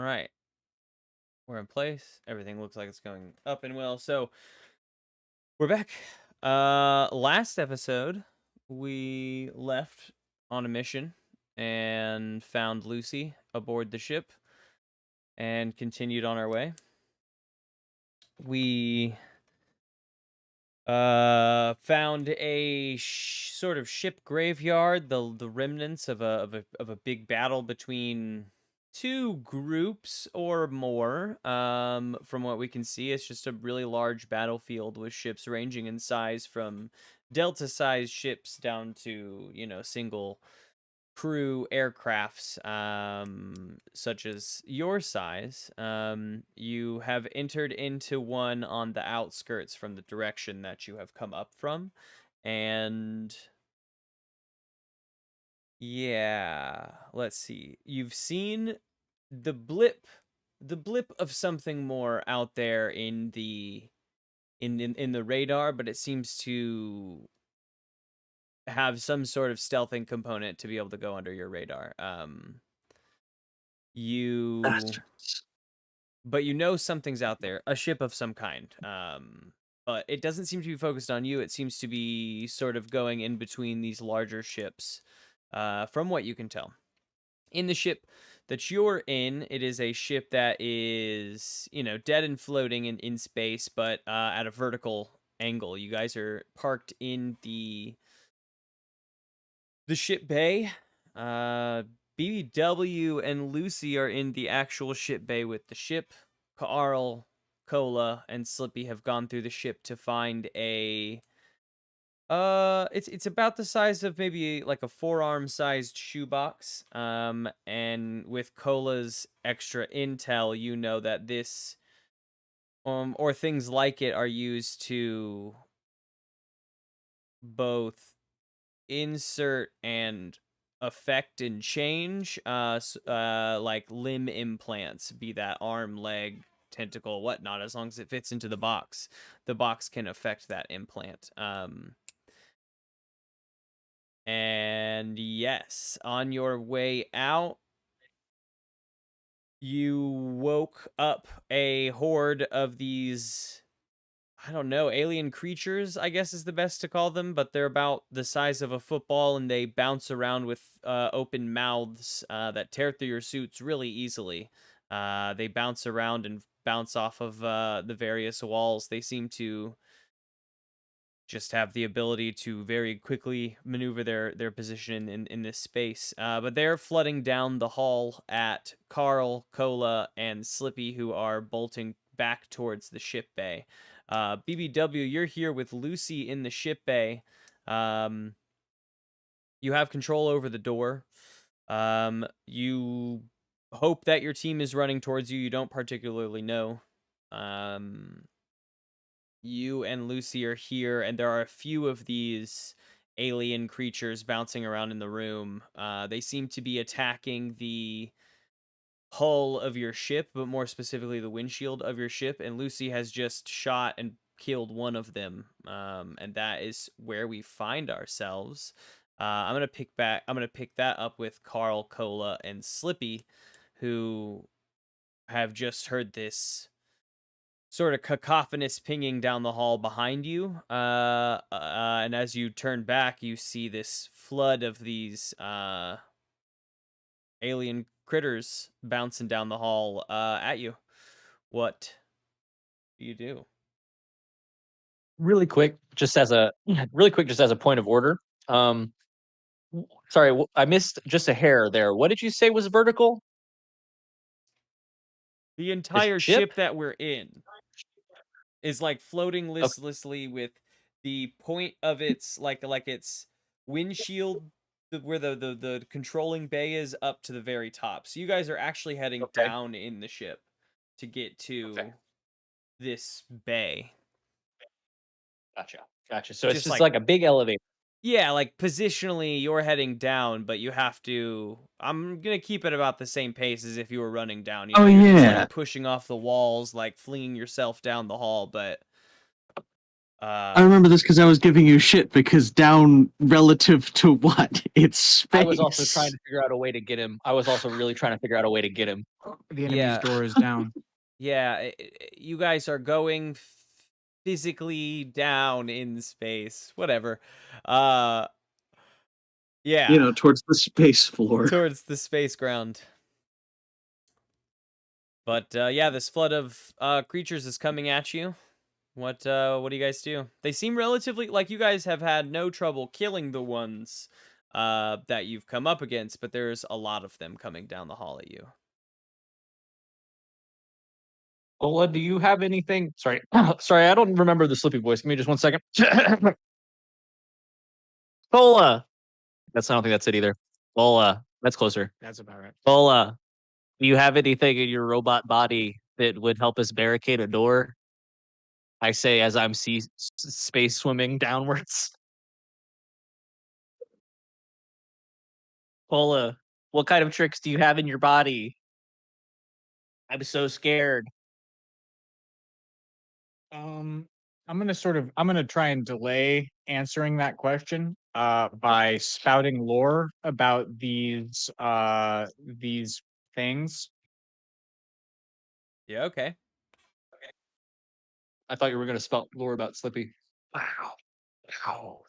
All right. We're in place. Everything looks like it's going up and well. So we're back. Last episode, we left on a mission and found Lucy aboard the ship and continued on our way. We found a sort of ship graveyard, the remnants of a big battle between two groups or more. From what we can see, it's just a really large battlefield with ships ranging in size from delta-sized ships down to, single crew aircrafts, such as your size. You have entered into one on the outskirts from the direction that you have come up from. And yeah, let's see. You've seen the blip of something more out there in the radar, but it seems to have some sort of stealthing component to be able to go under your radar. You Bastards. But you know something's out there, a ship of some kind. But it doesn't seem to be focused on you. It seems to be sort of going in between these larger ships, from what you can tell. In the ship that you're in, it is a ship that is, dead and floating in space, but at a vertical angle. You guys are parked in the ship bay. BBW and Lucy are in the actual ship bay with the ship. Carl, Cola, and Slippy have gone through the ship to find a it's about the size of maybe like a forearm sized shoebox. And with Cola's extra intel, you know that this or things like it are used to both insert and affect and change like limb implants, be that arm, leg, tentacle, whatnot. As long as it fits into the box can affect that implant. And yes, on your way out, you woke up a horde of these, I don't know, alien creatures, I guess is the best to call them, but they're about the size of a football and they bounce around with open mouths that tear through your suits really easily. They bounce around and bounce off of the various walls. They seem to just have the ability to very quickly maneuver their position in this space. But they're flooding down the hall at Carl, Cola, and Slippy, who are bolting back towards the ship bay. BBW, you're here with Lucy in the ship bay. Um, you have control over the door. You hope that your team is running towards you. You don't particularly know. You and Lucy are here, and there are a few of these alien creatures bouncing around in the room. They seem to be attacking the hull of your ship, but more specifically the windshield of your ship. And Lucy has just shot and killed one of them. And that is where we find ourselves. I'm gonna pick that up with Carl, Cola, and Slippy, who have just heard this sort of cacophonous pinging down the hall behind you. And as you turn back, you see this flood of these alien critters bouncing down the hall at you. What do you do? Really quick, just as a really quick, just as a point of order. Um, Sorry, I missed just a hair there. What did you say was vertical? The The entire ship? ship that we're in is like floating Okay, listlessly with the point of its like its windshield, where the controlling bay is, up to the very top. So you guys are actually heading okay, down in the ship to get okay. to this bay. Gotcha, gotcha. So it's Just just like, like a big elevator. yeah, like positionally you're heading down, but you have to, I'm gonna keep it about the same pace as if you were running down. Oh You're just like yeah. pushing off the walls, like flinging yourself down the hall, but I remember this because I was giving you shit because down relative to what? It's space. I was also trying to figure out a way to get him. I was also really trying to figure out a way to get him. The enemy's Yeah. door is down. Yeah, you guys are going physically down in space. Whatever. Yeah. You know, towards the space floor. Towards the space ground. But yeah, this flood of creatures is coming at you. What do you guys do? They seem relatively like you guys have had no trouble killing the ones that you've come up against, but there's a lot of them coming down the hall at you. Ola, do you have anything? Sorry, sorry, I don't remember the Slippy voice. Give me just 1 second. Ola, I don't think that's it either. Ola, that's closer. That's about right. Ola, do you have anything in your robot body that would help us barricade a door? I say as I'm space swimming downwards. Ola, what kind of tricks do you have in your body? I'm so scared. I'm gonna try and delay answering that question by spouting lore about these things. Yeah, okay. I thought you were gonna spout lore about Slippy. Wow. Wow.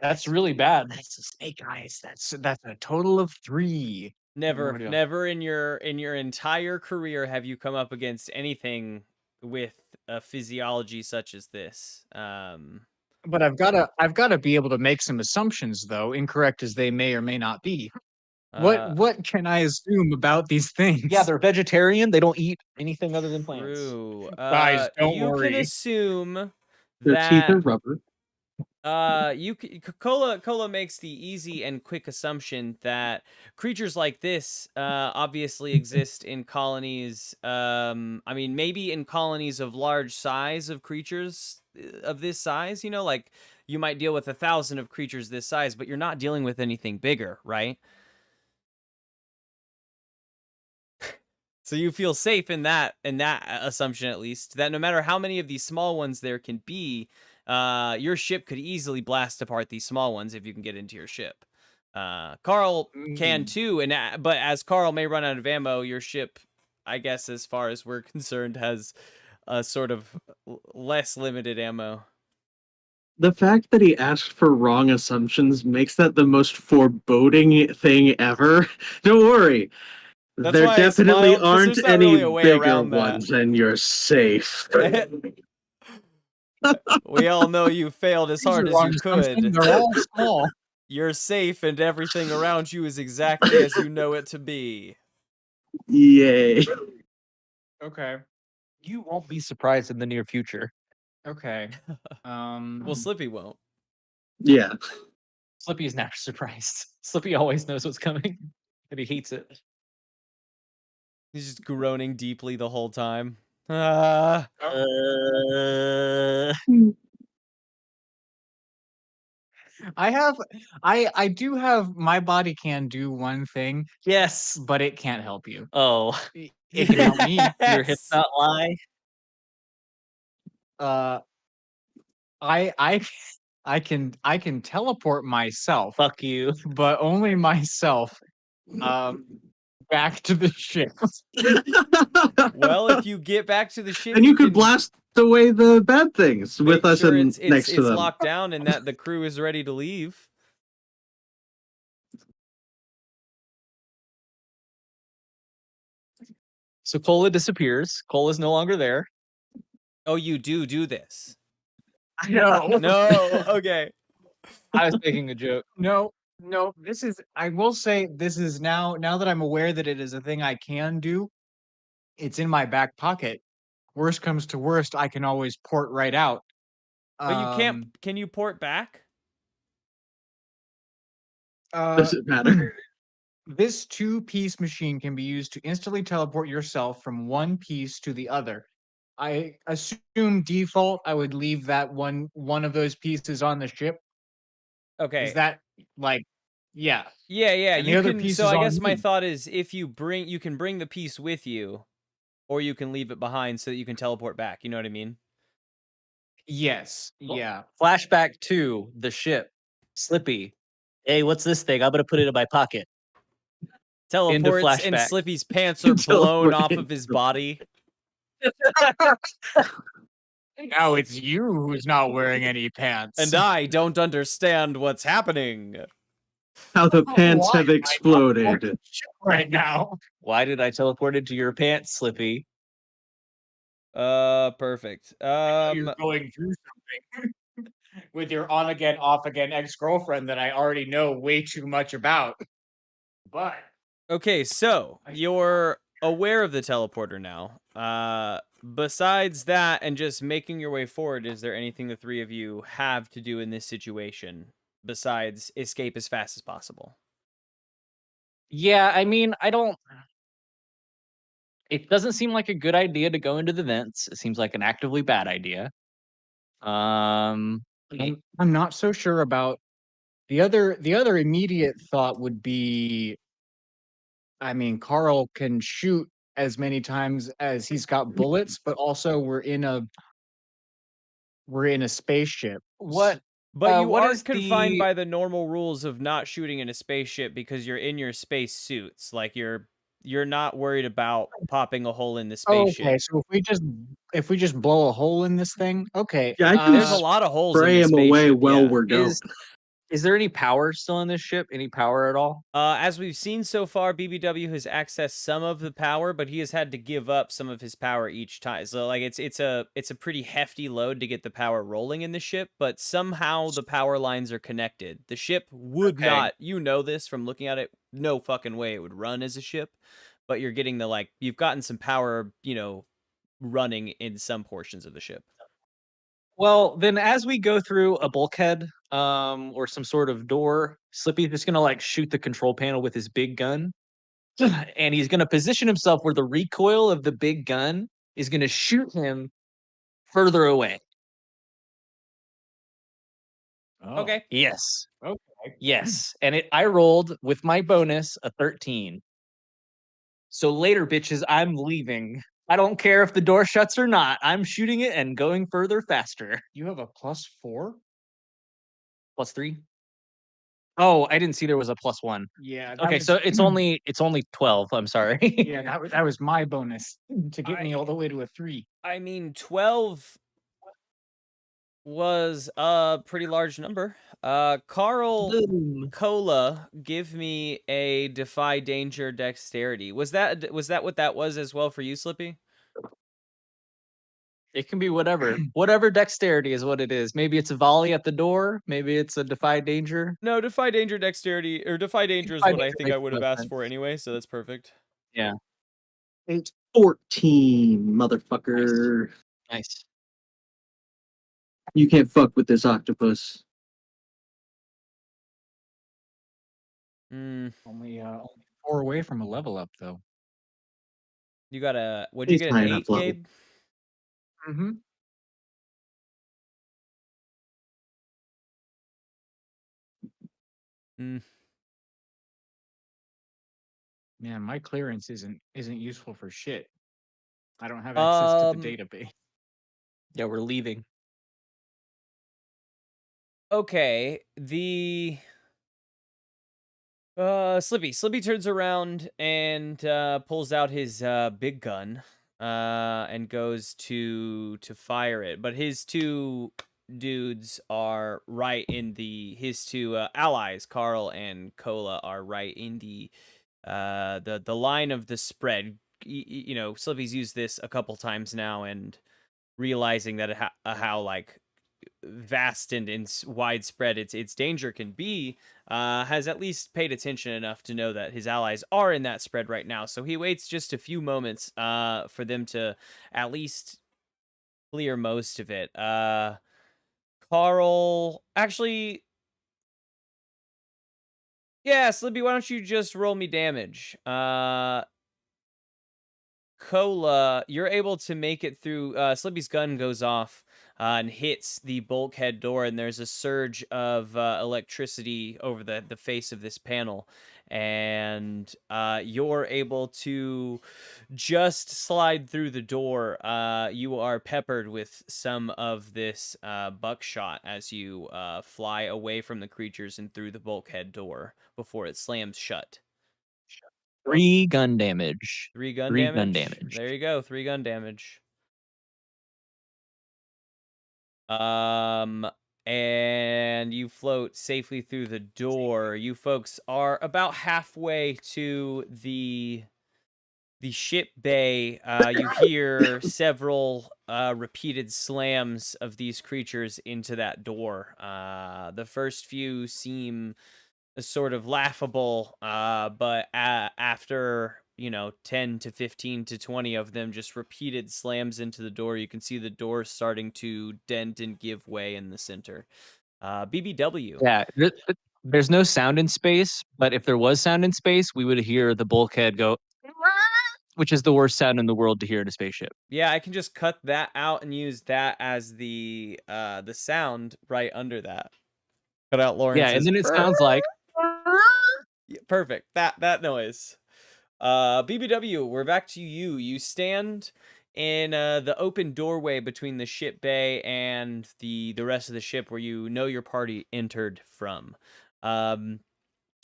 That's really bad. That's a snake eyes. That's a total of 3. Never, idea. never in your entire career have you come up against anything with a physiology such as this. But I've gotta be able to make some assumptions though, incorrect as they may or may not be. What can I assume about these things? Yeah, they're vegetarian. They don't eat anything other than plants. True. Guys, don't you worry. can assume Their teeth are that rubber. Cola makes the easy and quick assumption that creatures like this obviously exist in colonies. I mean, maybe in colonies of large size of creatures of this size. You know, like you might deal with 1,000 of creatures this size, but you're not dealing with anything bigger, right? So you feel safe in that assumption, at least, that no matter how many of these small ones there can be, your ship could easily blast apart these small ones if you can get into your ship. Carl can too, but as Carl may run out of ammo, your ship, I guess, as far as we're concerned, has a sort of less limited ammo. The fact that he asked for wrong assumptions makes that the most foreboding thing ever. Don't worry. That's There why I definitely smiled, 'cause aren't there's not any really a way bigger around that. ones, and you're safe. We all know you failed as hard as you could. They're all small. You're safe, and everything around you is exactly as you know it to be. Yay. Okay. You won't be surprised in the near future. Okay. Well, Slippy won't. Yeah. Slippy is never surprised. Slippy always knows what's coming, and he hates it. He's just groaning deeply the whole time. Ah. I do have my body can do one thing, Yes. but it can't help you. Oh, It can help me. your hips not lie. I can teleport myself, Fuck you. but only myself back to the ship. Well, if you get back to the ship, And you could can blast away the bad things with make us sure and it's next to them. locked down and that the crew is ready to leave. So Cola disappears. Cola's no longer there. Oh, you do this? I know. No. Okay. I was making a joke. No, this is, I will say, this is now that I'm aware that it is a thing I can do, it's in my back pocket. Worst comes to worst, I can always port right out. But you can't. Can you port back? Does it matter? This 2-piece machine can be used to instantly teleport yourself from one piece to the other. I assume default I would leave that one of those pieces on the ship. Okay. Is that like, yeah. Yeah. And the You other can. piece So is I on guess my me. thought is, if you can bring the piece with you, or you can leave it behind so that you can teleport back. You know what I mean? Yes. Yeah. Flashback to the ship. Slippy. Hey, what's this thing? I'm gonna put it in my pocket. End of Teleports, and flashback. Slippy's pants are blown off of his body. Now it's you who's not wearing any pants. And I don't understand what's happening. How the pants Why have am I not exploded. right now. Why did I teleport into your pants, Slippy? Perfect. You're going through something with your on again, off again ex-girlfriend that I already know way too much about. But Okay, so you're aware of the teleporter now. Besides that and just making your way forward, is there anything the three of you have to do in this situation besides escape as fast as possible? Yeah, I mean, I don't. It doesn't seem like a good idea to go into the vents. It seems like an actively bad idea. Um, I'm not so sure about the other immediate thought would be, I mean, Carl can shoot as many times as he's got bullets, but also we're in a spaceship. what But you what aren't is confined the by the normal rules of not shooting in a spaceship because you're in your space suits. Like you're not worried about popping a hole in the spaceship. Okay, so if we just blow a hole in this thing, okay. Yeah, I can There's a lot of holes in spray the him away spaceship. while Yeah. we're going. is there any power still in this ship? Any power at all? As we've seen so far, BBW has accessed some of the power, but he has had to give up some of his power each time. So like it's a pretty hefty load to get the power rolling in the ship, but somehow the power lines are connected. The ship would Okay. not, you know this from looking at it, no fucking way it would run as a ship, but you're getting the you've gotten some power, running in some portions of the ship. Well, then as we go through a bulkhead, or some sort of door, Slippy's just gonna like shoot the control panel with his big gun. And he's gonna position himself where the recoil of the big gun is gonna shoot him further away. Oh, Okay. Yes. okay. Yes. And I rolled with my bonus a 13. So later, bitches, I'm leaving. I don't care if the door shuts or not. I'm shooting it and going further faster. You have a +4? +3. Oh, I didn't see there was a +1. Yeah. Okay, so it's only 12. I'm sorry. Yeah, that was my bonus to get me I- all the way to a 3. I mean, 12 was a pretty large number. Carl Boom. Cola, give me a defy danger dexterity. Was that what that was as well for you, Slippy? It can be whatever. Whatever dexterity is what it is. Maybe it's a volley at the door. Maybe it's a defy danger. No, defy danger dexterity or defy danger is Defy what I danger think I makes would the have most asked for sense. anyway, so that's perfect. Yeah. 14, motherfucker. Nice. You can't fuck with this octopus. Only 4 away from a level up, though. You got a what'd you He's get, high an enough 8, level. Gabe? Mm-hmm. Mm. Man, my clearance isn't useful for shit. I don't have access to the database. Yeah, we're leaving. Okay, the Slippy turns around and pulls out his big gun and goes to fire it, but his two dudes are right in his two allies, Carl and Cola, are right in the line of the spread. Slippy's used this a couple times now, and realizing that how like vast and widespread its danger can be, has at least paid attention enough to know that his allies are in that spread right now. So he waits just a few moments for them to at least clear most of it. Carl, actually, yeah, Slippy, why don't you just roll me damage? Cola, you're able to make it through. Slippy's gun goes off and hits the bulkhead door, and there's a surge of electricity over the face of this panel. And you're able to just slide through the door. You are peppered with some of this buckshot as you fly away from the creatures and through the bulkhead door before it slams shut. 3 gun damage. 3 gun 3 gun damage. damage. There you go. 3 gun damage. And you float safely through the door. You folks are about halfway to the ship bay. You hear several repeated slams of these creatures into that door. The first few seem sort of laughable, but after 10 to 15 to 20 of them just repeated slams into the door, you can see the door starting to dent and give way in the center. BBW. Yeah, there's no sound in space, but if there was sound in space, we would hear the bulkhead go, which is the worst sound in the world to hear in a spaceship. Yeah, I can just cut that out and use that as the sound right under that. Cut out Yeah, and Lawrence's. then it sounds like Yeah, perfect. That noise. BBW, we're back to you. You stand in the open doorway between the ship bay and the rest of the ship where you know your party entered from.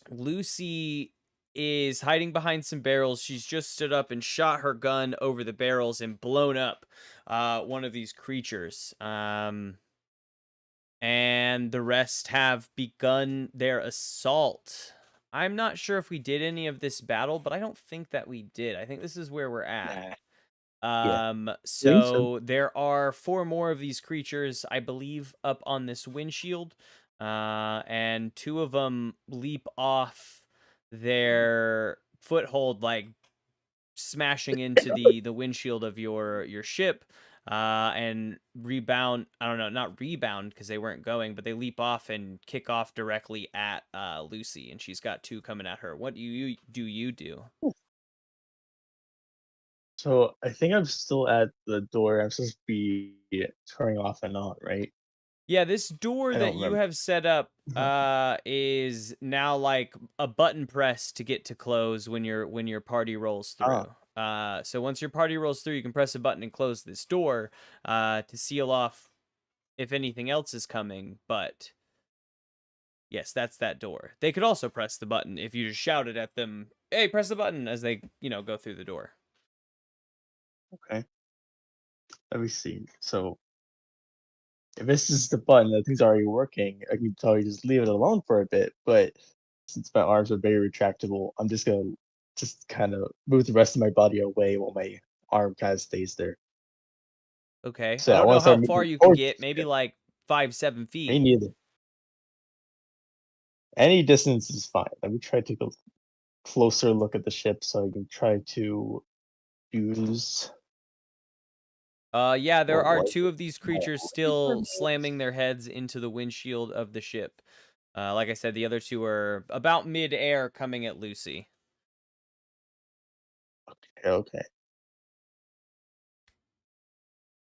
Lucy is hiding behind some barrels. She's just stood up and shot her gun over the barrels and blown up one of these creatures. And the rest have begun their assault. I'm not sure if we did any of this battle, but I don't think that we did. I think this is where we're at. Yeah. Think so. So there are 4 more of these creatures, I believe, up on this windshield. And 2 of them leap off their foothold, like smashing into the windshield of your ship. And rebound. I don't know, not rebound because they weren't going, but they leap off and kick off directly at Lucy, and she's got 2 coming at her. What do you do? So I think I'm still at the door. I'm supposed to be turning off and on, right? Yeah, this door I that don't you remember. have set up is now like a button press to get to close when your party rolls through. So once your party rolls through, you can press a button and close this door to seal off if anything else is coming, but yes, that's that door. They could also press the button if you just shouted at them, "Hey, press the button," as they, go through the door. Okay. Let me see. So if this is the button, that thing's already working. I can totally just leave it alone for a bit. But since my arms are very retractable, I'm just gonna just kind of move the rest of my body away while my arm kind of stays there. Okay. So I I don't want know to start how far moving you can towards get, the maybe ship. like 5-7 Me feet. neither. Any distance is fine. Let me try to take a closer look at the ship so I can try to use Yeah, there what are was 2 it? of these My creatures still slamming their heads into the windshield of the ship. Like I said, the other 2 are about mid-air coming at Lucy. Okay.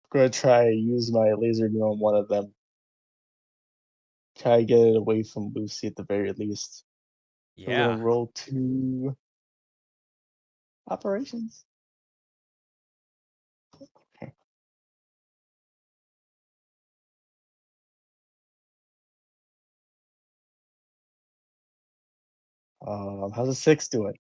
I'm gonna try use my laser beam on one of them. Try to get it away from Lucy at the very least. So we're gonna Yeah. roll 2 operations. Okay. How's a 6 doing?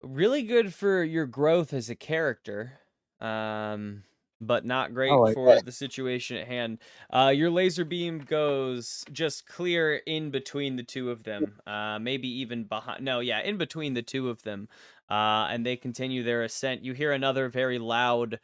Really good for your growth as a character, but not great Oh, I for bet. the situation at hand. Your laser beam goes just clear in between the 2 of them, maybe even behind. No, yeah, in between the 2 of them, and they continue their ascent. You hear another very loud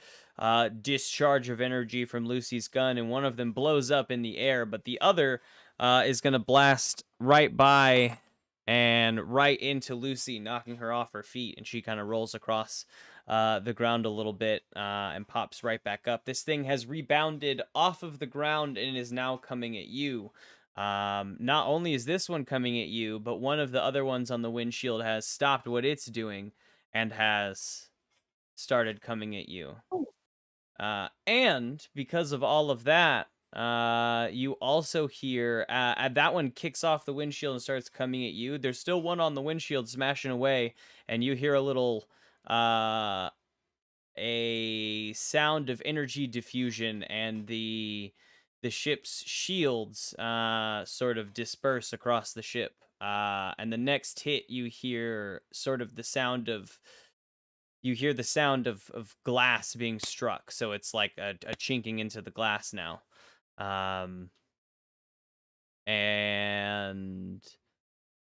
discharge of energy from Lucy's gun, and one of them blows up in the air, but the other is going to blast right by and right into Lucy, knocking her off her feet, and she kind of rolls across the ground a little bit and pops right back up. This thing has rebounded off of the ground and is now coming at you. Not only is this one coming at you, but one of the other ones on the windshield has stopped what it's doing and has started coming at you. And because of all of that, you also hear that one kicks off the windshield and starts coming at you. There's still one on the windshield smashing away, and you hear a little a sound of energy diffusion, and the ship's shields sort of disperse across the ship. And the next hit, you hear sort of the sound of glass being struck. So it's like a chinking into the glass now. And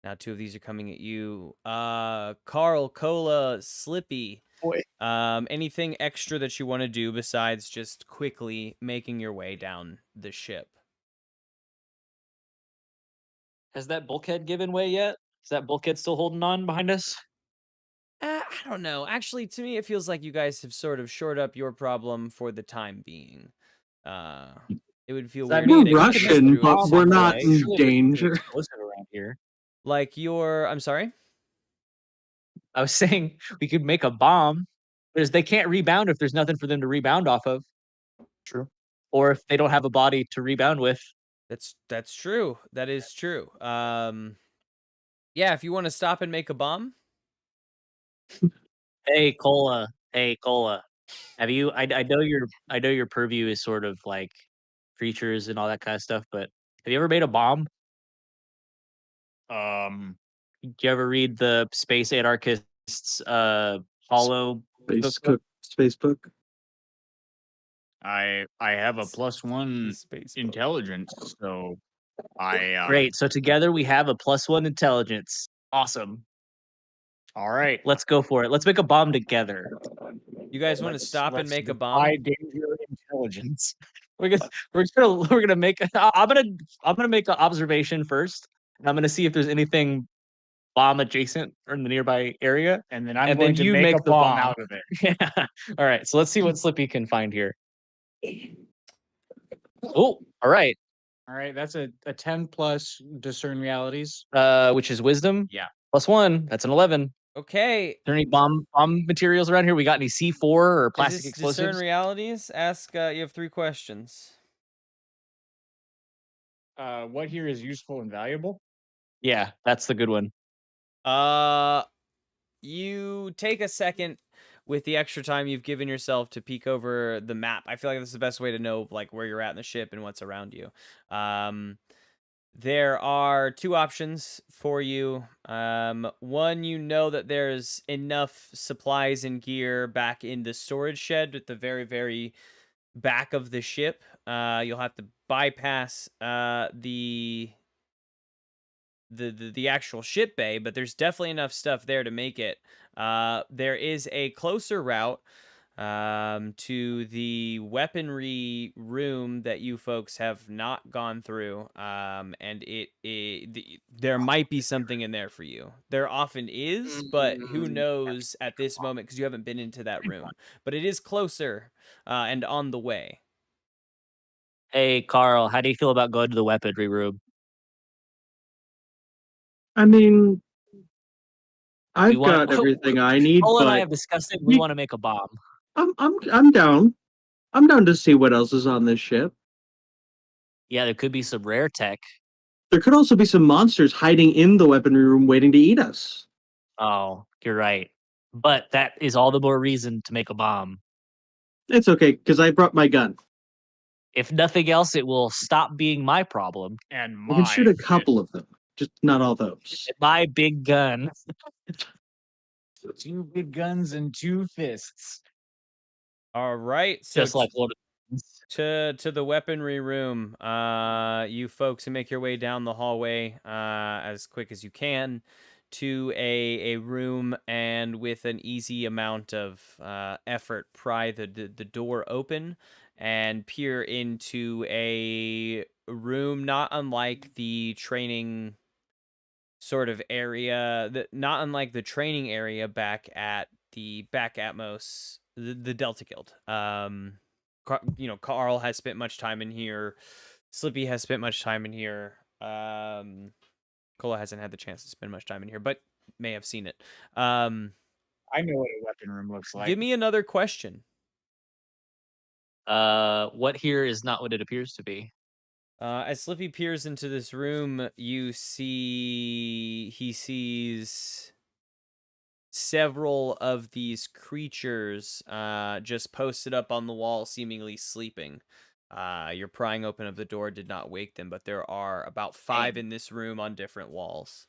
now two of these are coming at you. Carl, Cola, Slippy. Boy. Anything extra that you want to do besides just quickly making your way down the ship? Has that bulkhead given way yet? Is that bulkhead still holding on behind us? I don't know. Actually, to me, it feels like you guys have sort of shored up your problem for the time being. It would feel weird if We're they got Russian, through but at we're some not point. in Surely there's something danger. explosive around here. Like I'm sorry? I was saying we could make a bomb. They can't rebound if there's nothing for them to rebound off of, True. or if they don't have a body to rebound with. That's true. That is true. Yeah, if you want to stop and make a bomb. Hey Cola. Hey Cola. Have you I know your purview is sort of like creatures and all that kind of stuff, but have you ever made a bomb? Did you ever read the Space Anarchists Hollow cookbook? Space book. I have a plus The one space boat. intelligence, so I Great. So together we have a +1 intelligence. Awesome. All right. Let's go for it. Let's make a bomb together. You guys want to stop and make a bomb? High danger intelligence. We're gonna make. I'm gonna make an observation first, and I'm gonna see if there's anything bomb adjacent or in the nearby area, And then I'm and going then to you make make a the bomb bomb out of it. Yeah. All right. So let's see what Slippy can find here. Oh, all right. All right, that's a 10 plus discern realities. Which is wisdom. Yeah. +1. That's an 11. Okay. Are there any bomb materials around here? We got any C4 or Is plastic this discern explosives? realities? Ask. You have 3 questions. What here is useful and valuable? Yeah, that's the good one. You take a second with the extra time you've given yourself to peek over the map. I feel like this is the best way to know like where you're at in the ship and what's around you. There are 2 options for you. One, you know that there's enough supplies and gear back in the storage shed at the very, very back of the ship. You'll have to bypass the actual ship bay, but there's definitely enough stuff there to make it. There is a closer route to the weaponry room that you folks have not gone through, and there might be something in there for you. There often is, but who knows at this moment because you haven't been into that room. But it is closer and on the way. Hey, Carl, how do you feel about going to the weaponry room? I mean, I've want- got everything I need, Cole and I but have discussed it. We want to make a bomb. I'm down. I'm down to see what else is on this ship. Yeah, there could be some rare tech. There could also be some monsters hiding in the weaponry room waiting to eat us. Oh, you're right. But that is all the more reason to make a bomb. It's okay, because I brought my gun. If nothing else, it will stop being my problem. And We can shoot a couple of them, just not all those. My big gun. 2 big guns and 2 fists. All right, so Just like Lord of to the weaponry room. You folks make your way down the hallway as quick as you can to a room, and with an easy amount of effort, pry the door open and peer into a room not unlike the training sort of area, not unlike the training area back at Atmos, the Delta Guild. Carl has spent much time in here. Slippy has spent much time in here. Cola hasn't had the chance to spend much time in here, but may have seen it. I I know what a weapon room looks like. Give me another question. What here is not what it appears to be. As Slippy peers into this room, he sees several of these creatures just posted up on the wall, seemingly sleeping. Your prying open of the door did not wake them, but there are about 5 in this room on different walls.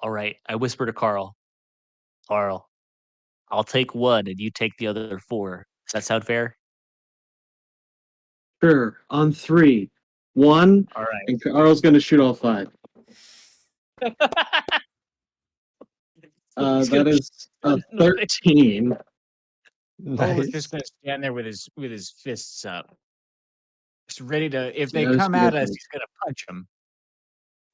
All right. I whisper to Carl. Carl, I'll take one and you take the other 4. Does that sound fair? Sure. On 3. 1, All right. and Carl's gonna shoot all 5. He's gonna That is a in the face. 13. Cole is just Nice. gonna stand there with his fists up, just ready to. If they That is come at us, beautiful. he's gonna punch them.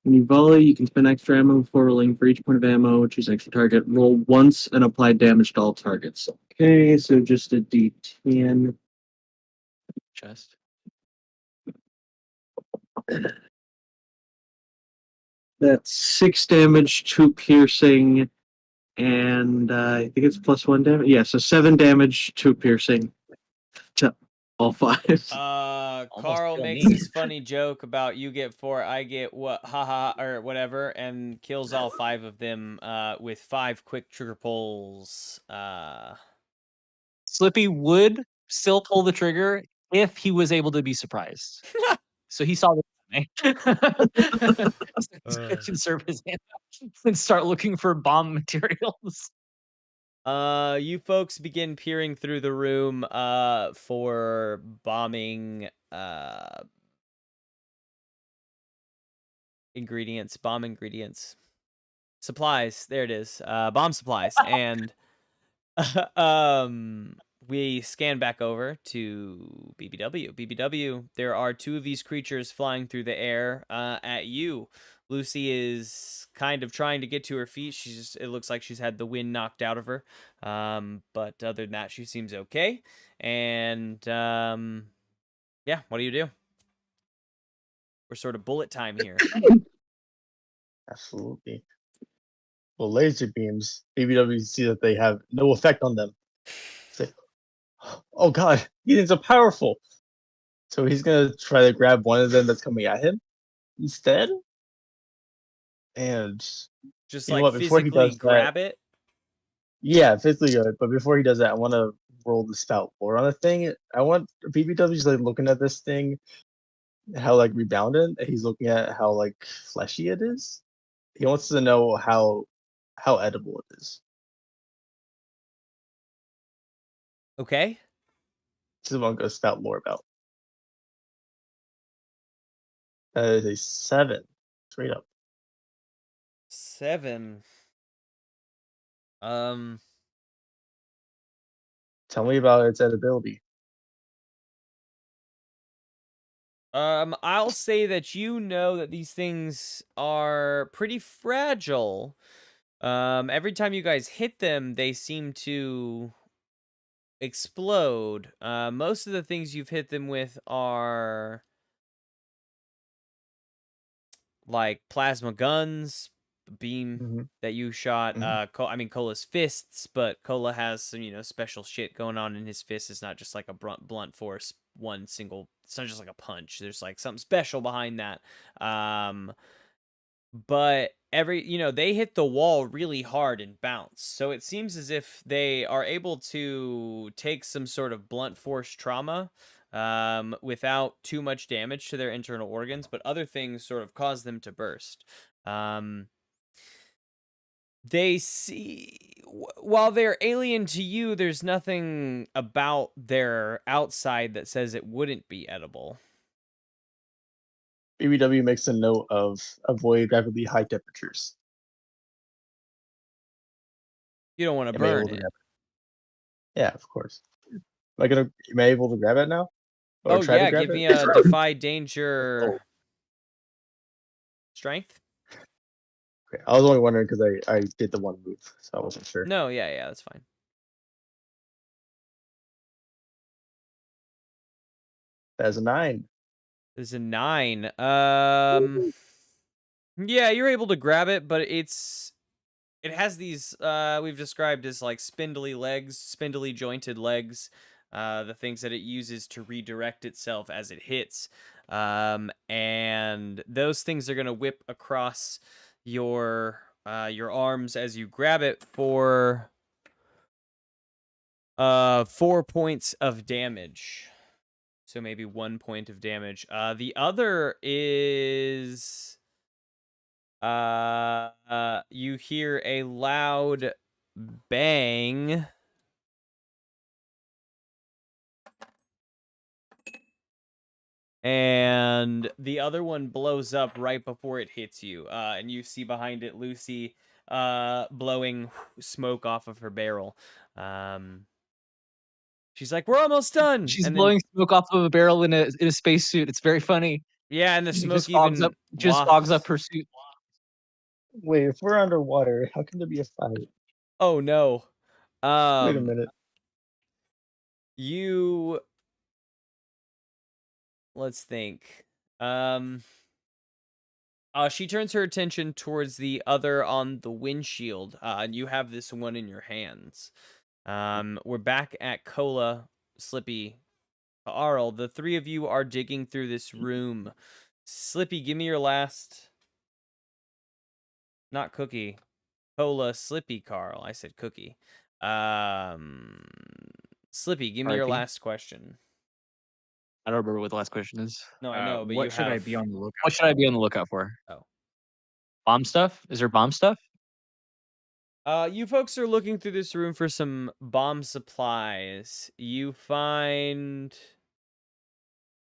When you volley, you can spend extra ammo before rolling. For each point of ammo, choose an extra target. Roll once and apply damage to all targets. Okay, so just a D10. Chest. That's 6 damage, 2 piercing, and I think it's +1 damage. Yeah, so 7 damage, 2 piercing to all 5. Carl killed makes me. this funny joke about you get 4, I get what, haha, or whatever, and kills all 5 of them with 5 quick trigger pulls. Slippy would still pull the trigger if he was able to be surprised. So he saw this coming. So he serve his hand out and start looking for bomb materials. You folks begin peering through the room for bombing ingredients, bomb ingredients. Supplies, there it is. Bomb supplies. And we scan back over to BBW. BBW, there are 2 of these creatures flying through the air at you. Lucy is kind of trying to get to her feet. It looks like she's had the wind knocked out of her. But other than that, she seems okay. And yeah, what do you do? We're sort of bullet time here. Absolutely. Well, laser beams, BBW see that they have no effect on them. Say, oh god, these things are powerful. So he's gonna try to grab one of them that's coming at him instead. And Just you know like what? Before he physically does that, grab it. yeah, physically good. But before he does that, I want to roll the spout lore on the thing. I want BBW's like looking at this thing, how like rebounded. And he's looking at how like fleshy it is. He wants to know how edible it is. Okay. This is what I'm gonna spout lore about. That is a 7, straight up. 7. Tell me about its edibility. I'll say that you know that these things are pretty fragile. Every time you guys hit them, they seem to explode. Most of the things you've hit them with are like plasma guns, beam Mm-hmm. that you shot. Mhm. I mean, Cola's fists, but Cola has some, special shit going on in his fist. It's not just like a blunt force, one single. It's not just like a punch. There's like something special behind that. But they hit the wall really hard and bounce. So it seems as if they are able to take some sort of blunt force trauma without too much damage to their internal organs, but other things sort of cause them to burst. While they're alien to you, there's nothing about their outside that says it wouldn't be edible. BBW makes a note of avoid rapidly high temperatures. You don't want to Am I burn able to it. grab it? Yeah, of course. Am I able to grab it now? Or Oh try to yeah, grab give it? me a defy danger strength. Okay, I was only wondering because I did the one move, so I wasn't sure. No, yeah, that's fine. That's a 9. There's a 9. Yeah, you're able to grab it, but it's It has these we've described as like spindly legs, spindly jointed legs, the things that it uses to redirect itself as it hits. And those things are going to whip across your arms as you grab it for 4 points of damage. So maybe 1 point of damage. The other is you hear a loud bang. And the other one blows up right before it hits you. And you see behind it Lucy blowing smoke off of her barrel. She's like, "We're almost done." She's And then blowing smoke off of a barrel in a spacesuit. It's very funny. yeah, and the It smoke even just fogs up wafts. her suit. Wait, if we're underwater, how can there be a fight? Oh no. Wait a minute. You let's think. She turns her attention towards the other on the windshield, and you have this one in your hands. We're back at Cola, Slippy, Arl. The three of you are digging through this room. Slippy, give me your last. Not Cookie. Cola, Slippy, Carl. I said Cookie. Slippy, give me your RIP. last question. I don't remember what the last question is. No, I know, but you What should I have. be on the lookout? What should I be on the lookout for? Oh. Bomb stuff? Is there bomb stuff? You folks are looking through this room for some bomb supplies. You find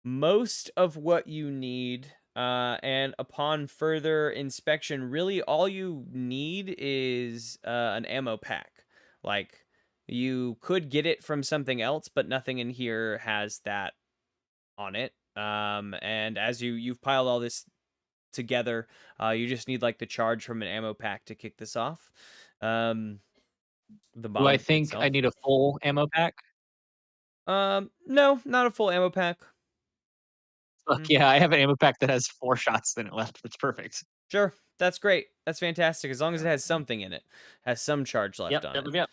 most of what you need, and upon further inspection, really all you need is an ammo pack. Like, you could get it from something else, but nothing in here has that on it. And as you've piled all this together, you just need like the charge from an ammo pack to kick this off. The Do I bomb think itself. I need a full ammo pack? No, not a full ammo pack. Fuck Mm. yeah, I have an ammo pack that has 4 shots in it left. It's perfect. Sure, that's great. That's fantastic. As long as it has something in it, has some charge left on it. Yep.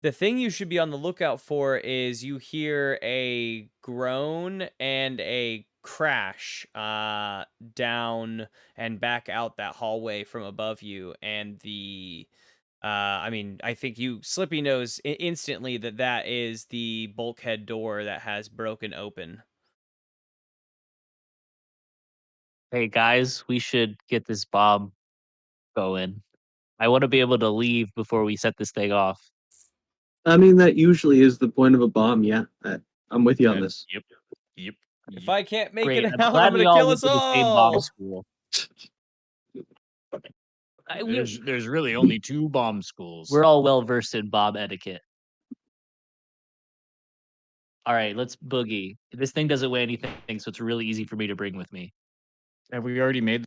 The thing you should be on the lookout for is you hear a groan and a crash down and back out that hallway from above you, and I mean, I think Slippy knows instantly that that is the bulkhead door that has broken open. Hey guys, we should get this bomb going. I want to be able to leave before we set this thing off. I mean, that usually is the point of a bomb. Yeah, I'm with you on this. Yep. If I can't make Great. it I'm out, glad I'm we gonna all kill went us to the same bomb all. school. There's really only 2 bomb schools. We're all well versed in bomb etiquette. All right, let's boogie. This thing doesn't weigh anything, so it's really easy for me to bring with me. Have we already made?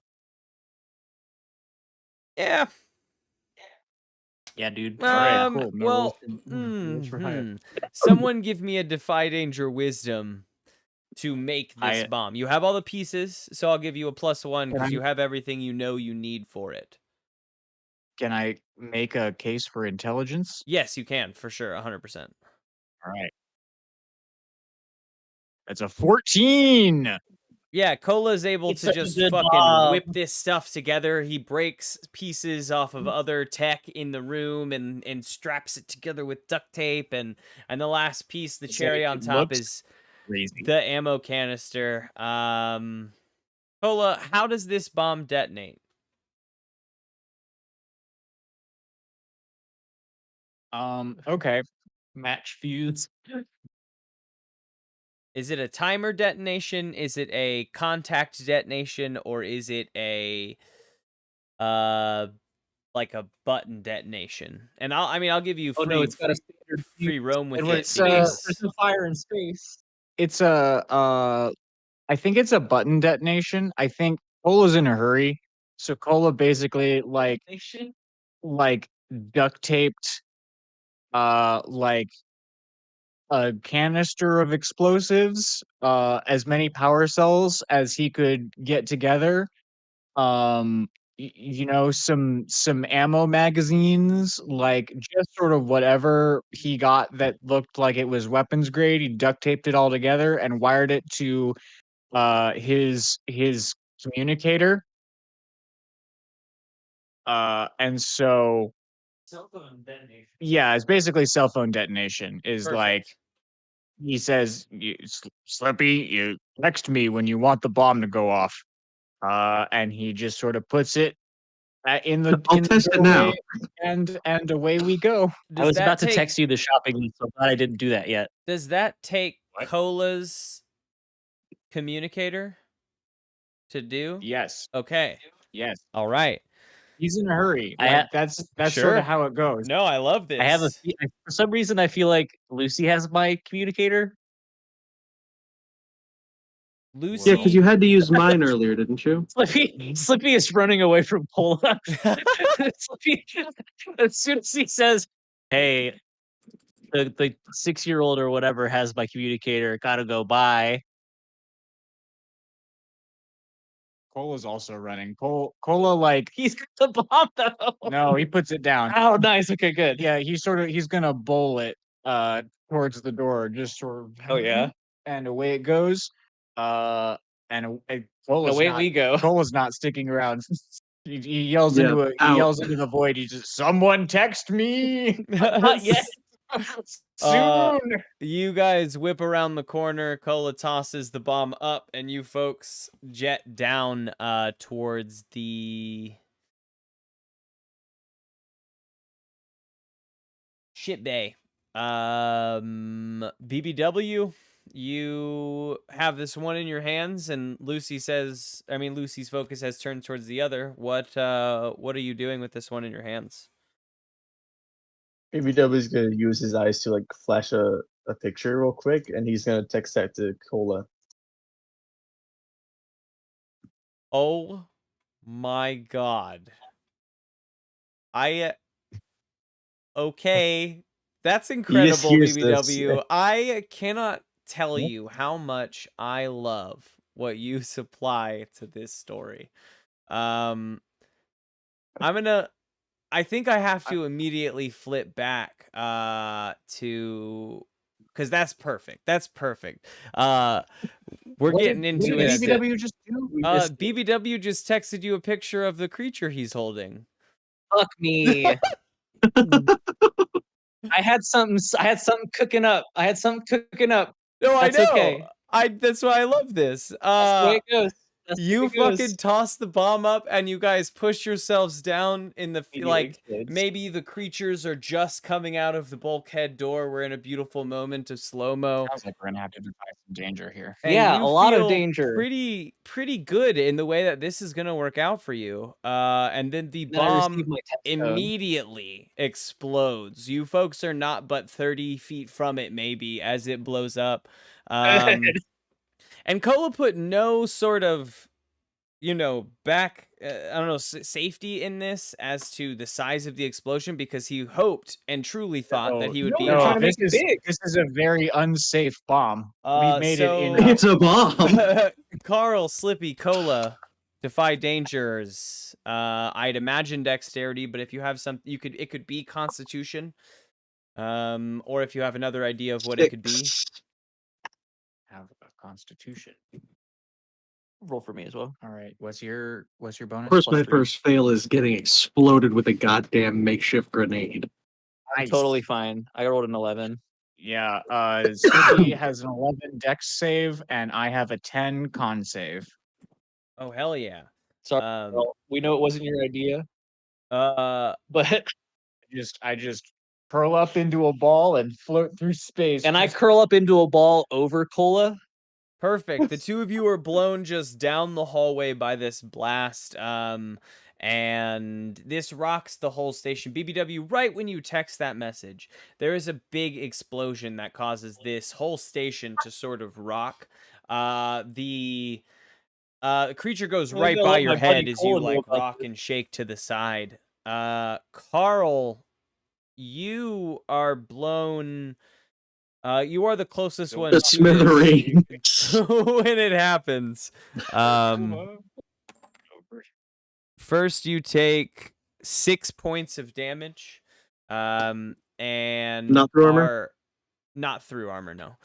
Yeah. Yeah, dude. Cool. No Well, rules for hire. someone give me a defy danger wisdom to make this bomb. You have all the pieces, so I'll give you a +1 because you have everything you know you need for it. Can I make a case for intelligence? Yes, you can, for sure, 100%. All right. That's a 14. Yeah, Cola is able It's to such a just good fucking bomb. whip this stuff together. He breaks pieces off of other tech in the room and straps it together with duct tape, and the last piece, the cherry on top, is crazy. the ammo canister. Cola, how does this bomb detonate? Okay. Match fuse. Is it a timer detonation? Is it a contact detonation, or is it a like a button detonation? And I'll give you free it's got a standard free roam with and it. it's Because there's no fire in space. It's a I think it's a button detonation. I think Cola's in a hurry. So Cola basically like duct taped like a canister of explosives, as many power cells as he could get together, you know, some ammo magazines, like just sort of whatever he got that looked like it was weapons grade. He duct taped it all together and wired it to his communicator. And so Cell phone detonation. yeah, it's basically cell phone detonation. Is like Perfect. he says, Slippy, you text me when you want the bomb to go off. And he just sort of puts it in the I'll test it doorway, now. and away we go. I was about to text you the shopping list, so I'm glad I didn't do that yet. Does that take What? Cola's communicator to do? Yes, Okay. yes. All right. He's in a hurry. I Like, ha- that's sort Sure. of how it goes. No, I love this. I have for some reason I feel like Lucy has my communicator. Lucy. Yeah, because you had to use mine earlier, didn't you? Slippy is running away from Cola. Slippy, as soon as he says, "Hey, the 6-year-old or whatever has my communicator. Gotta go. Bye." Cola's also running. Cola, like, He's got the bomb though. no, he puts it down. Oh, nice. Okay, good. Yeah, he's gonna bowl it towards the door, just sort of. Oh yeah. And away it goes. And Cola's Away not, we go. Cola's not sticking around. He yells Yeah, into out. the void. He just, someone text me Not yet. soon. You guys whip around the corner. Cola tosses the bomb up, and you folks jet down towards the ship bay. BBW, you have this one in your hands, and Lucy's focus has turned towards the other. What are you doing with this one in your hands? BBW is gonna use his eyes to like flash a picture real quick, and he's gonna text that to Cola. Oh my god. Okay. That's incredible, hears this. BBW. I cannot tell you how much I love what you supply to this story. I think I have to immediately flip back to, because that's perfect. That's perfect. We're What getting did into it. BBW just do? BBW just texted you a picture of the creature he's holding. Fuck me. I had something cooking up. No, That's I know. okay. That's why I love this. That's the way it goes. That's the way You it goes. fucking toss the bomb up, and you guys push yourselves down in the Maybe like. explodes. Maybe the creatures are just coming out of the bulkhead door. We're in a beautiful moment of slow mo. Sounds like we're gonna have to defy some danger here. And Yeah, you a lot of feel danger. Pretty good in the way that this is gonna work out for you. And then the Then I bomb received my test code. immediately explodes. You folks are not but 30 feet from it, maybe, as it blows up. And Cola put no sort of, back, safety in this as to the size of the explosion, because he hoped and truly thought that he would be we're trying to make this it big. This is a very unsafe bomb. We made it in. It's a bomb. Carl, Slippy, Cola, defy dangers. I'd imagine dexterity, but if you have some, it could be Constitution. Or if you have another idea of what it could be. Have a Constitution. Roll for me as well. All right. What's your bonus? Of course, my +3. first fail is getting exploded with a goddamn makeshift grenade. Nice. Totally fine. I rolled an 11. Yeah. Slippy has an 11 dex save, and I have a 10 con save. Oh hell yeah! Sorry, Carl. We know it wasn't your idea, but I just curl up into a ball and float through space. and I curl up into a ball over Cola. Perfect. The two of you are blown just down the hallway by this blast. And this rocks the whole station. BBW, right when you text that message, there is a big explosion that causes this whole station to sort of rock. The creature goes I'm right gonna by let your my buddy head as Cole you know like about rock this. and shake to the side. Carl, you are blown. You are the closest one The to smithereens. this when it happens. first you take 6 points of damage, and Not through armor? are not through armor. No,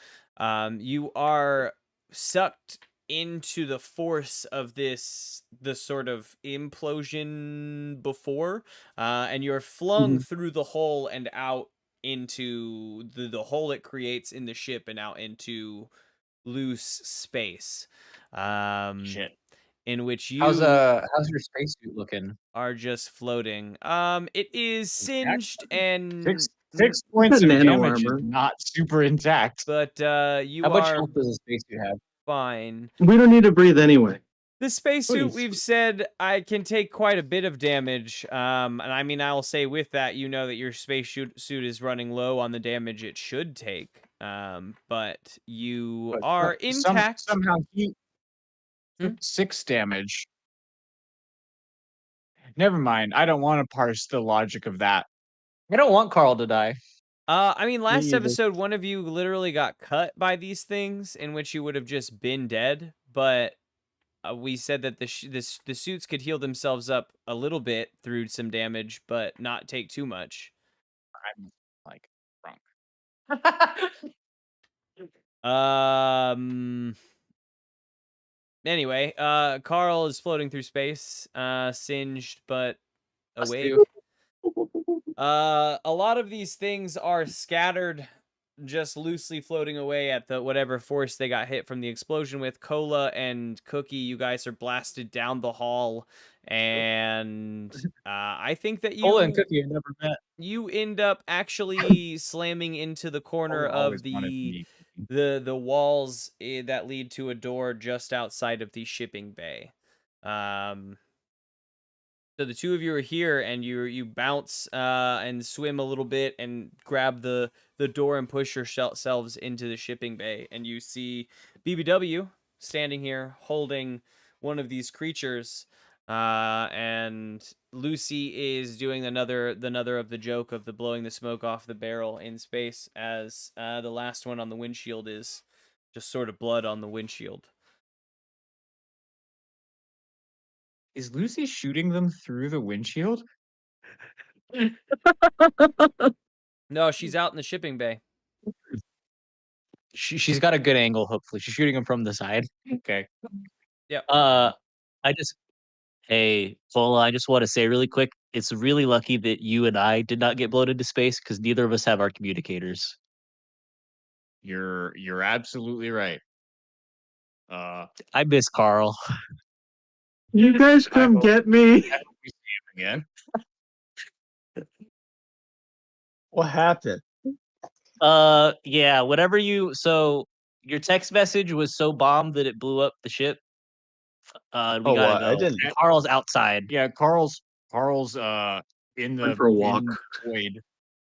you are sucked into the force of the sort of implosion before, and you're flung through the hole and out into the hole it creates in the ship and out into loose space, Shit. in which How's you your spacesuit looking? are just floating. It is singed Six and six It's points got of nano damage is armor. not super intact. but How you much are health does a spacesuit have? fine. We don't need to breathe anyway. The spacesuit, Please. we've said, I can take quite a bit of damage. And I mean, I'll say with that, you know that your spacesuit is running low on the damage it should take. But you But are intact. somehow he Hmm? took 6 damage. Never mind. I don't want to parse the logic of that. I don't want Carl to die. I mean, last either. episode, one of you literally got cut by these things, in which you would have just been dead. But we said that the suits could heal themselves up a little bit through some damage, but not take too much. I'm like drunk. Anyway, Carl is floating through space, singed but awake. A lot of these things are scattered, just loosely floating away at the whatever force they got hit from the explosion with. Cola and Cookie, you guys are blasted down the hall, and I think that Cola and Cookie have never met. you end up actually slamming into the corner Cola always of wanted to the meet me. the walls that lead to a door just outside of the shipping bay. So the two of you are here, and you bounce and swim a little bit and grab the door and push yourselves into the shipping bay, and you see BBW standing here holding one of these creatures, and Lucy is doing another of the joke of the blowing the smoke off the barrel in space, as the last one on the windshield is just sort of blood on the windshield. Is Lucy shooting them through the windshield? No, she's out in the shipping bay. She's got a good angle. Hopefully, she's shooting him from the side. Okay. Yep. I just Hey, Cola, I just want to say really quick, it's really lucky that you and I did not get blown into space because neither of us have our communicators. You're absolutely right. I miss Carl. You guys I come hope get me. I hope we see him again. What happened? Yeah, whatever so your text message was so bombed that it blew up the ship. We Oh, gotta what? I go. didn't. Carl's outside. Yeah, Carl's in Went the for a walk. void.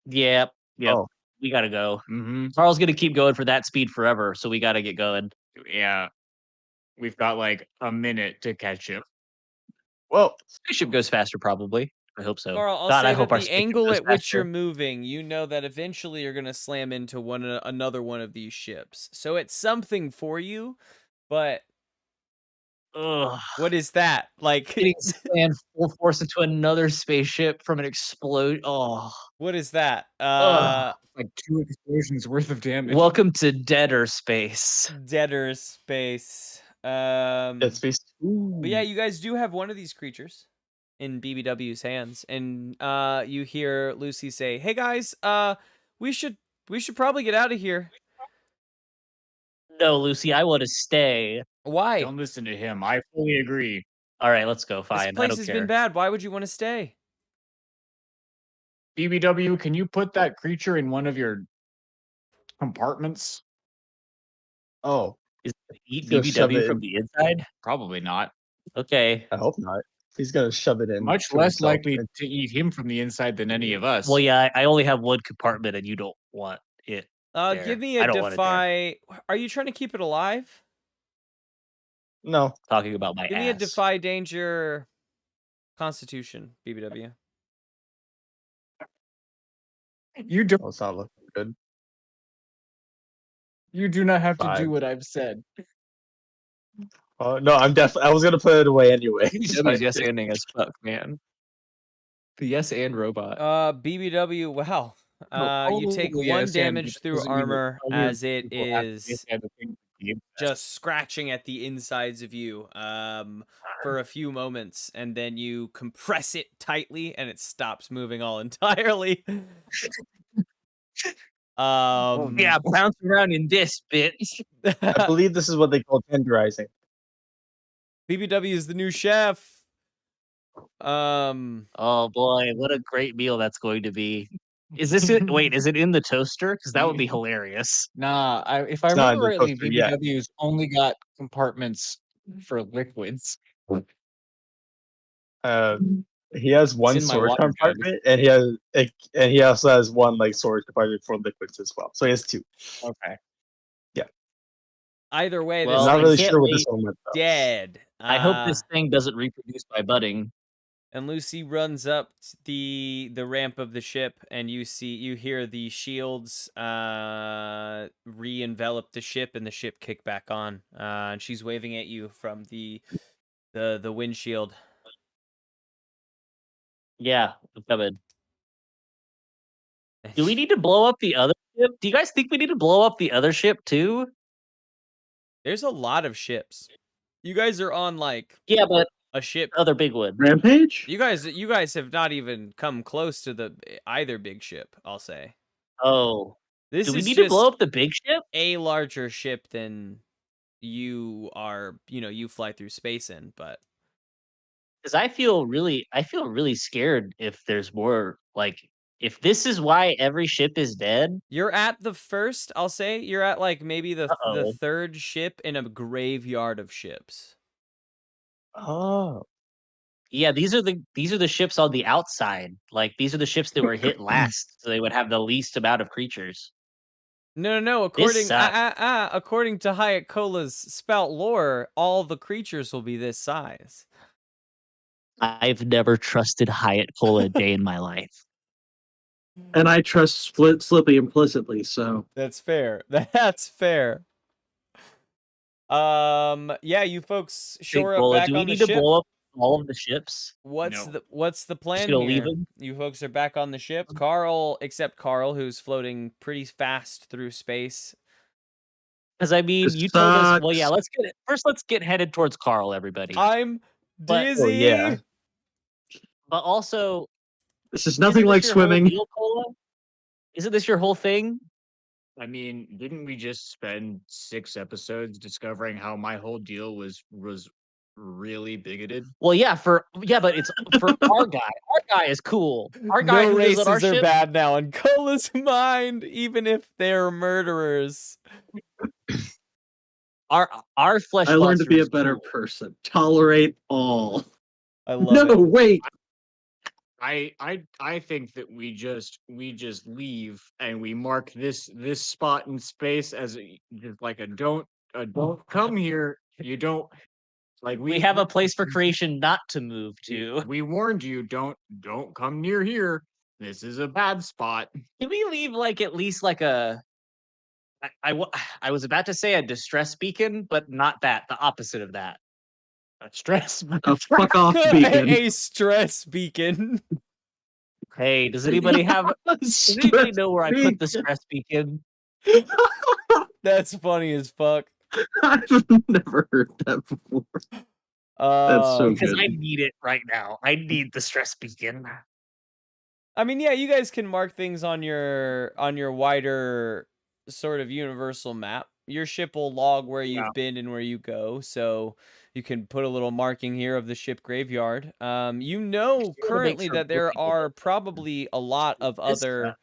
Yep. Oh, We gotta go. Mm-hmm. Carl's gonna keep going for that speed forever, so we gotta get going. Yeah. We've got like a minute to catch him. well, Spaceship goes faster, probably. I hope so. Carl, I'll God, I say hope that our the spaceship angle goes at which you're faster. moving, you know that eventually you're going to slam into another one of these ships. So it's something for you, but Ugh. what is that? Like, Getting slammed full force into another spaceship from an explosion. Oh, what is that? ugh. Like 2 explosions worth of damage. Welcome to Deader Space. Deader space. Dead Space. But yeah, you guys do have one of these creatures in BBW's hands, and you hear Lucy say, "Hey guys, we should probably get out of here." No, Lucy, I want to stay. Why? Don't listen to him. I fully agree. All right, let's go. This Fine. I place don't has care. been bad. Why would you want to stay? BBW, can you put that creature in one of your compartments? Oh, Is it eat he's gonna shove BBW it from in. the inside? Probably not. Okay. I hope not. He's gonna shove it in. Much to less himself. likely to eat him from the inside than any of us. Well, yeah, I only have one compartment, and you don't want it. Give There. me I a don't want it there. defy. Are you trying to keep it alive? No, Talking about my Give me a ass. defy danger constitution, BBW. You do well, it's not looking good. you do not have to 5. do what I've said. Oh no, I'm definitely. I was gonna put it away anyway. so I BBW is yes didn't. anding as fuck, man. The yes and robot. BBW, wow. You take Yeah, 1 yes and, but damage that through doesn't mean that armor other as it people have to yes is and the thing the game does. just scratching at the insides of you for a few moments, and then you compress it tightly and it stops moving all entirely. Yeah, bounce around in this bitch. I believe this is what they call tenderizing. BBW is the new chef. Oh boy, what a great meal that's going to be. Is this it? Wait, is it in the toaster? Because that would be hilarious. Nah, if I It's not in remember the rightly, toaster yet. BBW's only got compartments for liquids. He has one in my storage water jug. compartment, and he also has one like storage compartment for liquids as well. So he has 2. Okay. Either way, Well, this I'm not I really thing's can't sure what this wait. one went though. dead. I hope this thing doesn't reproduce by budding. And Lucy runs up the ramp of the ship, and you hear the shields re-envelop the ship, and the ship kick back on. And she's waving at you from the windshield. Yeah, I'm coming. Do we need to blow up the other ship? Do you guys think we need to blow up the other ship too? There's a lot of ships. You guys are on like Yeah, but a ship. the other big one. Rampage? You guys have not even come close to either big ship, I'll say. Oh, This do we is need to blow just up the big ship? a larger ship than you are, you fly through space in, but Because I feel really scared if there's more. Like, if this is why every ship is dead. you're at the first, I'll say, you're at like maybe the Uh-oh. 3rd ship in a graveyard of ships. Oh, Yeah, these are the ships on the outside. Like, these are the ships that were hit last, so they would have the least amount of creatures. No. This sucks. According to Hayat Cola's spout lore, all the creatures will be this size. I've never trusted Hyatt Cola a day in my life. And I trust Slippy implicitly, so. That's fair. That's fair. Yeah, you folks Big shore up Cola, back do we on the need to ship. blow up all of the ships? What's No. the plan gonna here? leave 'em? You folks are back on the ship. Carl, except Carl, who's floating pretty fast through space. Because I mean, This you told us. Well, yeah. sucks. Let's get headed towards Carl, everybody. I'm But- dizzy. oh yeah. But also, This is isn't nothing this like your whole swimming. deal, Cola? Isn't this your whole thing? I mean, didn't we just spend 6 episodes discovering how my whole deal was really bigoted? Well, yeah, but it's for our guy. Our guy is cool. Our guy No who lives on our races are ship. bad now in Cola's mind, even if they're murderers. Our flesh. I learned to be monster a is better cool. person. Tolerate all. I love No, it. wait. I think that we just leave and we mark this spot in space as just like a don't come here. You don't like We have a place for creation not to move to. We warned you, don't come near here. This is a bad spot. Can we leave like at least like a? I was about to say a distress beacon, but not that. The opposite of that. A stress. A fuck off beacon. A stress beacon. Hey, does anybody know where I put the Stress stress beacon? That's funny as fuck. beacon. I've never heard that before. That's so Um, Because good. I need it right now. I need the stress beacon. I mean, yeah, you guys can mark things on your wider sort of universal map. Your ship will log where you've been and where you go, so you can put a little marking here of the ship graveyard. You know currently sure that there Booking are probably a lot of This other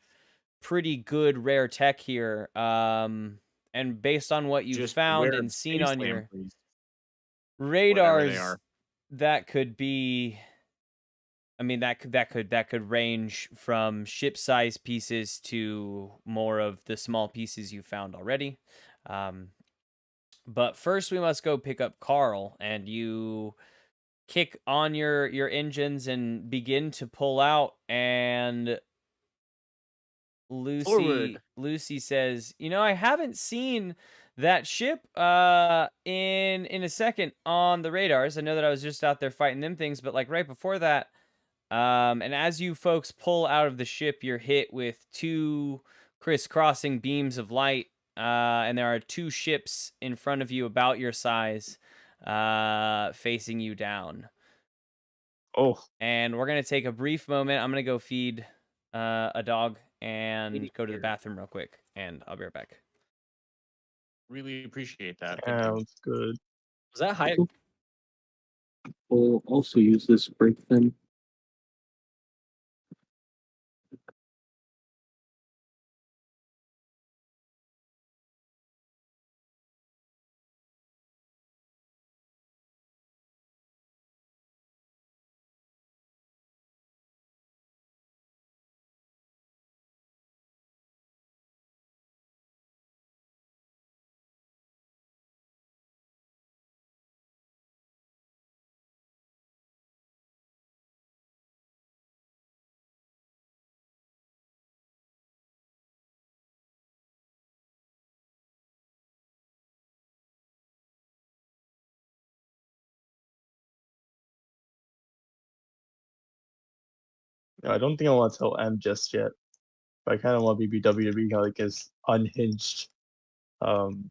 pretty good rare tech here. And based on what you've Just found wear and seen space on your lampreys, whatever radars, they are. that could be, I mean, that could range from ship-size pieces to more of the small pieces you found already. But first, we must go pick up Carl, and you kick on your engines and begin to pull out. And Forward. Lucy says, "I haven't seen that ship in a second on the radars. I know that I was just out there fighting them things, but like right before that, and as you folks pull out of the ship, you're hit with two crisscrossing beams of light, and there are two ships in front of you about your size, facing you down. Oh, And we're gonna take a brief moment. I'm gonna go feed a dog and go to the bathroom real quick, and I'll be right back. Really appreciate that. Thank you. sounds good. Was that high? We'll also use this break then. No, I don't think I want to tell M just yet. But I kind of want BBW to be like this unhinged um,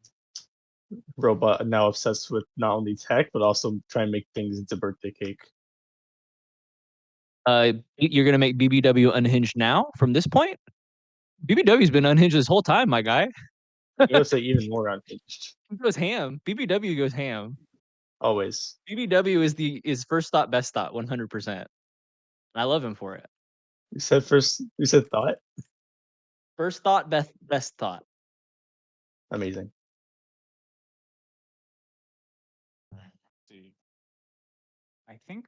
robot, now obsessed with not only tech but also trying to make things into birthday cake. You're gonna make BBW unhinged now from this point? BBW's been unhinged this whole time, my guy. I would say even more unhinged. He goes ham. BBW goes ham. Always. BBW is first thought, best thought, 100%. I love him for it. You said first. You said thought. First thought, best thought. Amazing. See. I think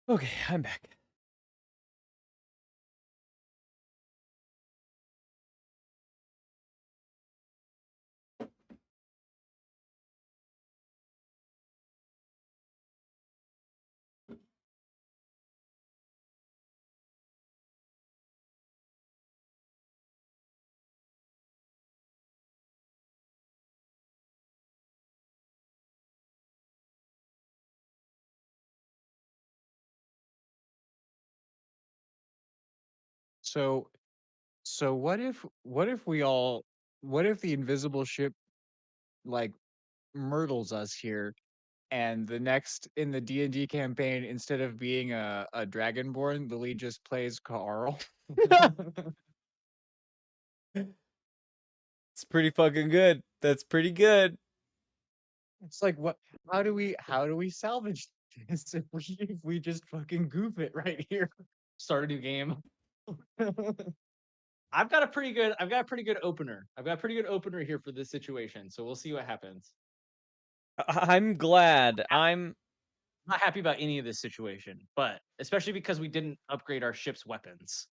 Okay, I'm back. So what if what if the invisible ship like myrtles us here, and the next in the D&D campaign, instead of being a dragonborn, the lead just plays Carl. It's pretty fucking good. That's pretty good. It's like, what? How do we salvage this if we just fucking goof it right here? Start a new game. I've got a pretty good opener. I've got a pretty good opener here for this situation. So we'll see what happens. I'm glad. I'm Not happy about any of this situation, but especially because we didn't upgrade our ship's weapons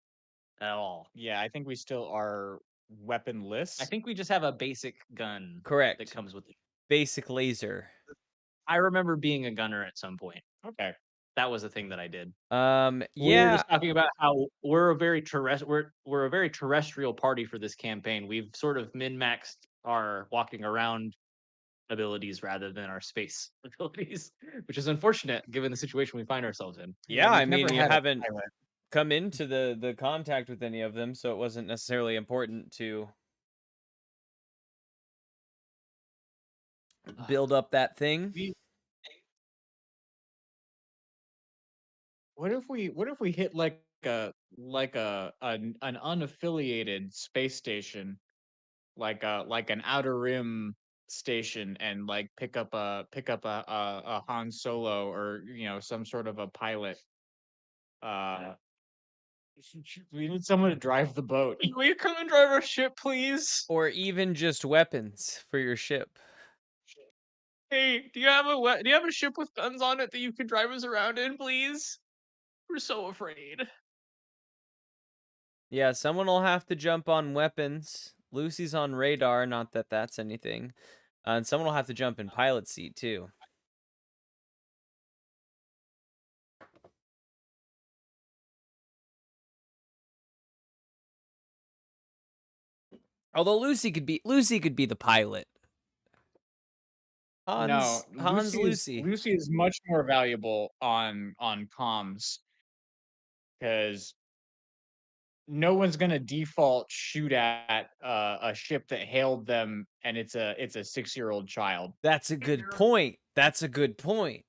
at all. Yeah, I think we still are weaponless. I think we just have a basic gun that correct. comes with it. Basic laser. I remember being a gunner at some point. Okay. That was a thing that I did. We were Yeah. just talking about how we're a very terrestrial party for this campaign. We've sort of min-maxed our walking around abilities rather than our space abilities, which is unfortunate given the situation we find ourselves in. Yeah, I we've mean, never you had a haven't pilot. come into the contact with any of them, so it wasn't necessarily important to build up that thing. What if we hit an unaffiliated space station, like an outer rim station, and like pick up a Han Solo, or some sort of a pilot. Uh, we need someone to drive the boat. Will you come and drive our ship, please? Or even just weapons for your ship. Hey, do you have a ship with guns on it that you can drive us around in, please? We're so afraid. Yeah, someone will have to jump on weapons. Lucy's on radar, not that that's anything. And someone will have to jump in pilot seat, too. Although Lucy could be the pilot. Hans Lucy. Lucy is much more valuable on comms, because no one's gonna default shoot at a ship that hailed them, and it's a 6-year-old child. That's a good point. That's a good point.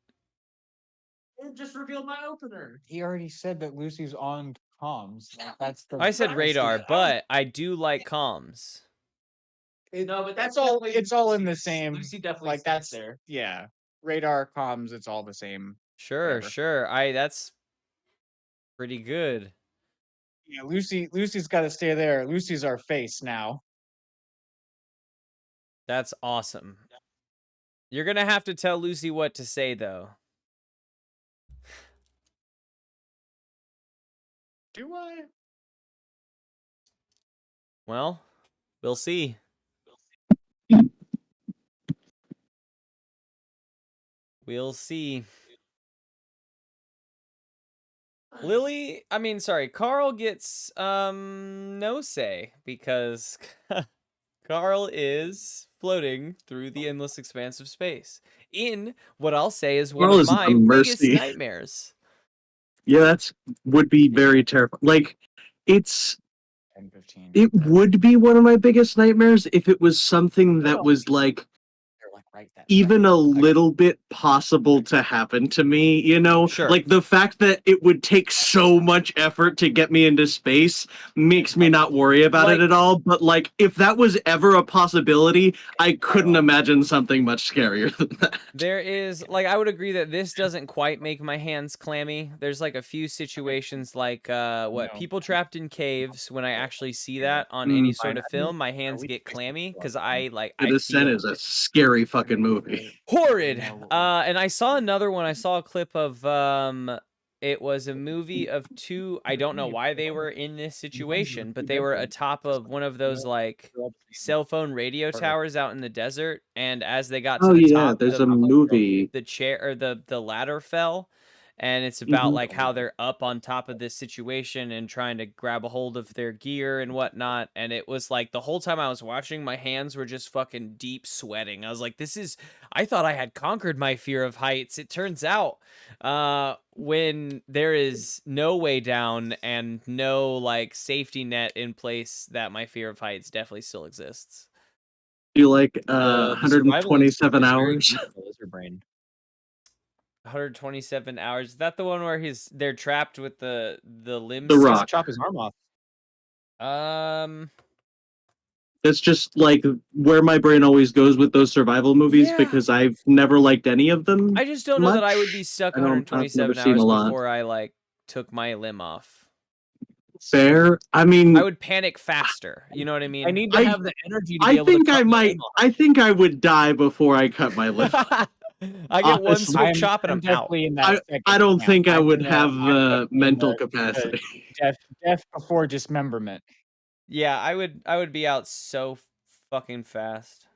It just revealed my opener. He already said that Lucy's on comms. That's the I said that's radar, the- but I do like comms. No, but that's all. It's all in the same. Lucy definitely like stands that's there. Yeah, radar, comms. It's all the same. Sure, Whatever. sure. That's pretty good. Yeah, Lucy's got to stay there. Lucy's our face now. That's awesome. You're gonna have to tell Lucy what to say, though. Do I? Well, we'll see. We'll see. Carl gets no say, because Carl is floating through the endless expanse of space in what I'll say is one Carl of is my a biggest mercy. nightmares. Yeah, would be very terrifying. Like, 10, 15. it would be one of my biggest nightmares if it was something that was like They're like right that even a little bit possible to happen to me, Sure. Like, the fact that it would take so much effort to get me into space makes me not worry about it at all. But like, if that was ever a possibility, I couldn't imagine something much scarier than that. There is, I would agree that this doesn't quite make my hands clammy. There's a few situations people trapped in caves. When I actually see that on any sort of film, my hands get clammy because I The Descent feel is a scary fucking movie. horrid. And I saw another one. I saw a clip of It was a movie of two. I don't know why they were in this situation, but they were atop of one of those like cell phone radio towers out in the desert. And as they got to Oh the yeah, top, there's a movie. the chair or the ladder fell. And it's about Mhm. like how they're up on top of this situation and trying to grab a hold of their gear and whatnot. And it was like the whole time I was watching, my hands were just fucking deep sweating. I was like, I thought I had conquered my fear of heights. It turns out, when there is no way down and no like safety net in place, that my fear of heights definitely still exists. You like The survival instinct 127 is very hours? deep in the lizard brain. 127 hours. Is that the one where they're trapped with the limbs? The He has to Rock. chop his arm off. It's just like where my brain always goes with those survival movies Yeah. because I've never liked any of them. I just don't know that I would be much. stuck I've never 127 seen a hours lot. before I like took my limb off. Fair. I mean, I would panic faster. You know what I mean? I need to have the energy to be I able to think cut I my might. limb off. I think I would die before I cut my lip. I get one Honestly. smoke chop and I'm I'm out. definitely in that. I don't think I would have I'm the definitely in mental the capacity. death before dismemberment. Yeah, I would be out so fucking fast.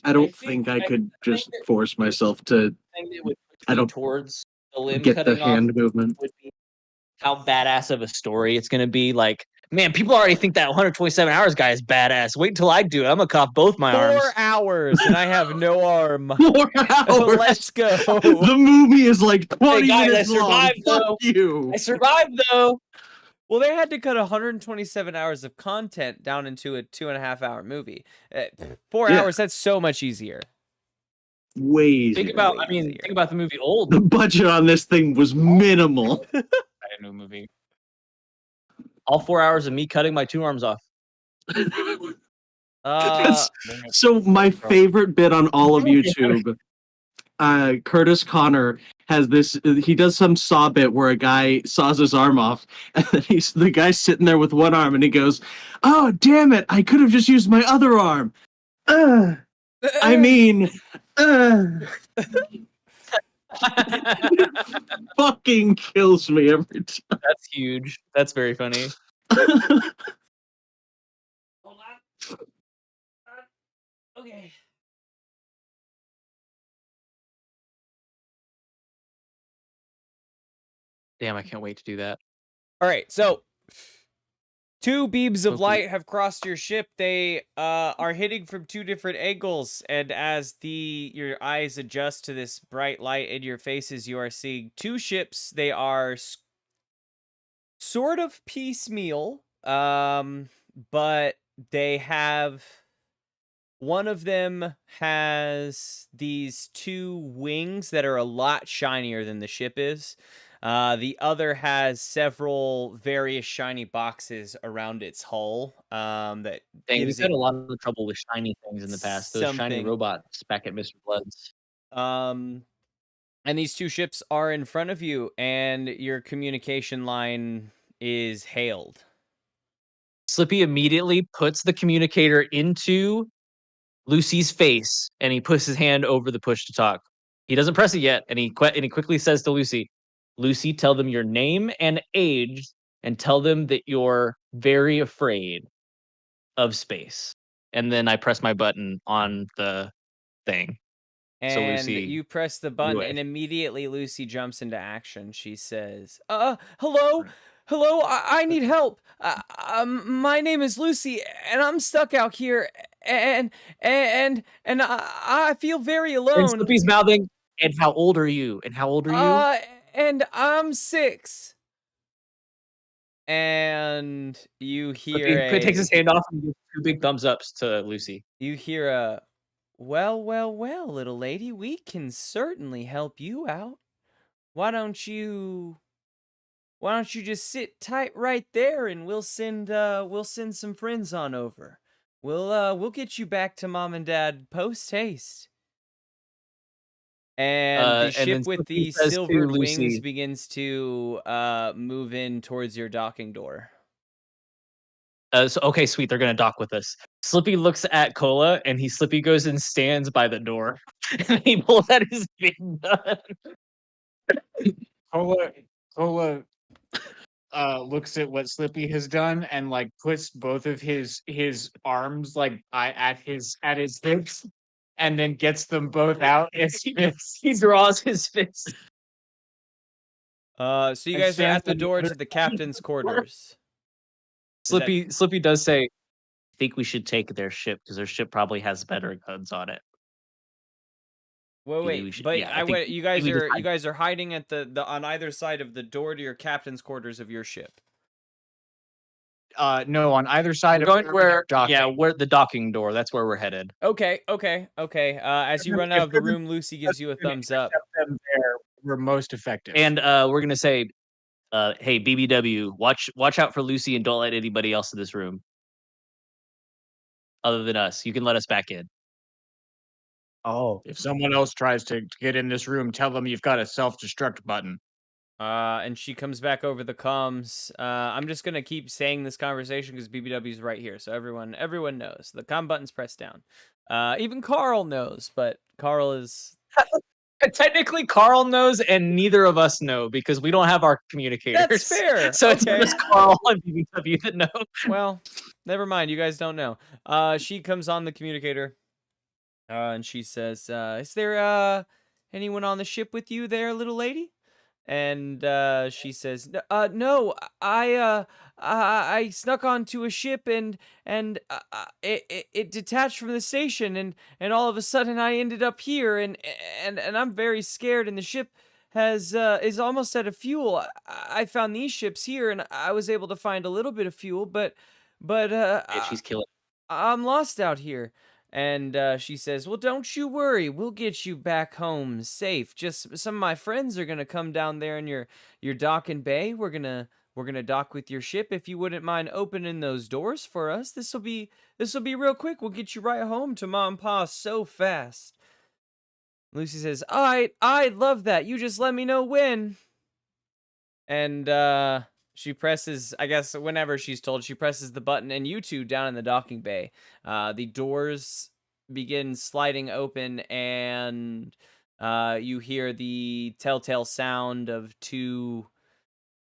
I don't think I could just force myself to Thing that would push I me don't towards the limb get the cutting off hand movement. would be how badass of a story it's going to be. Like, man, people already think that 127 hours guy is badass. Wait until I do it. I'm gonna cough both my 4 arms. hours and I have no arm. 4 hours. Let's go. The movie is like 20 Hey guys, minutes I survived long. though. Fuck you. I survived though. Well, they had to cut 127 hours of content down into a 2.5 hour movie. 4 Yeah. hours, that's so much easier. Way easier. Think about, way easier. think about the movie Old. The budget on this thing was minimal. I know movie. All 4 hours of me cutting my 2 arms off. So my favorite bit on all of YouTube, Curtis Connor has this. He does some saw bit where a guy saws his arm off, and then the guy's sitting there with one arm, and he goes, "Oh damn it! I could have just used my other arm." I mean, fucking kills me every time. That's huge. That's very funny. Hold on. Okay. Damn, I can't wait to do that. All right, so 2 beams of Okay. light have crossed your ship. They are hitting from 2 different angles, and as your eyes adjust to this bright light in your faces, you are seeing 2 ships. They are sort of piecemeal, but they have one of them has these 2 wings that are a lot shinier than the ship is. The other has several various shiny boxes around its hull. That Dang, gives we've had it a lot of trouble with shiny things in the past. Those shiny something. robots back at Mr. Blood's. And these 2 ships are in front of you, and your communication line is hailed. Slippy immediately puts the communicator into Lucy's face, and he puts his hand over the push to talk. He doesn't press it yet, and he quickly says to Lucy, "Lucy, tell them your name and age, and tell them that you're very afraid of space." And then I press my button on the thing. So And Lucy, you press the button, away. and immediately Lucy jumps into action. She says, hello? Hello? I need help. My name is Lucy, and I'm stuck out here, and I feel very And alone. Slippy's mouthing, "And how old are you? And how old are you?" And I'm 6. And you hear Slippy takes his hand off and gives 2 big thumbs ups to Lucy. You hear a, well, little lady, we can certainly help you out. Why don't you just sit tight right there, and we'll send some friends on over. We'll get you back to Mom and Dad post haste. And the And then ship with Slippy the says to silvered wings Lucy, begins to move in towards your docking door. okay, sweet, they're gonna dock with us. Slippy looks at Cola, and Slippy goes and stands by the door. And he pulls out his big gun. Cola, Cola looks at what Slippy has done and like puts both of his arms like at his hips, and then gets them both out as he draws his fist So you and guys are stands at the on the door other to the captain's quarters. Is that Slippy does say, "I think we should take their ship because their ship probably has better guns on it." Maybe we wait? should. But Yeah, I I think wait. You I think guys we are decide. hiding at the on either side of the door to your captain's quarters of your ship. no, on either side We're of going where? docking. Yeah, where the docking door. That's where we're headed. Okay. As you run out of the room, Lucy gives you a thumbs up. Them there were most effective. And we're gonna say, "Hey, BBW, watch out for Lucy and don't let anybody else in this room other than us. You can let us back in." Oh, if someone else tries to get in this room, tell them you've got a self-destruct button. And she comes back over the comms. I'm just gonna keep saying this conversation because BBW's right here, so everyone knows. The comm button's pressed down. Even Carl knows, but Carl is. Technically, Carl knows, and neither of us know because we don't have our communicators. That's fair. So it's Okay. just Carl and BBW that know. Well, never mind. You guys don't know. She comes on the communicator. And she says, "Is there anyone on the ship with you, there, little lady?" And she says, "No, I snuck onto a ship and it detached from the station and all of a sudden I ended up here and I'm very scared and the ship has is almost out of fuel. I found these ships here and I was able to find a little bit of fuel, but She's killing. I'm lost out here." And she says, "Well, don't you worry. We'll get you back home safe. Just some of my friends are gonna come down there in your dock and bay. We're gonna dock with your ship. If you wouldn't mind opening those doors for us, this'll be real quick. We'll get you right home to Mom and Pa so fast." Lucy says, "All right, I'd love that. You just let me know when." And she presses, I guess whenever she's told, she presses the button and you two down in the docking bay, the doors begin sliding open and you hear the telltale sound of two,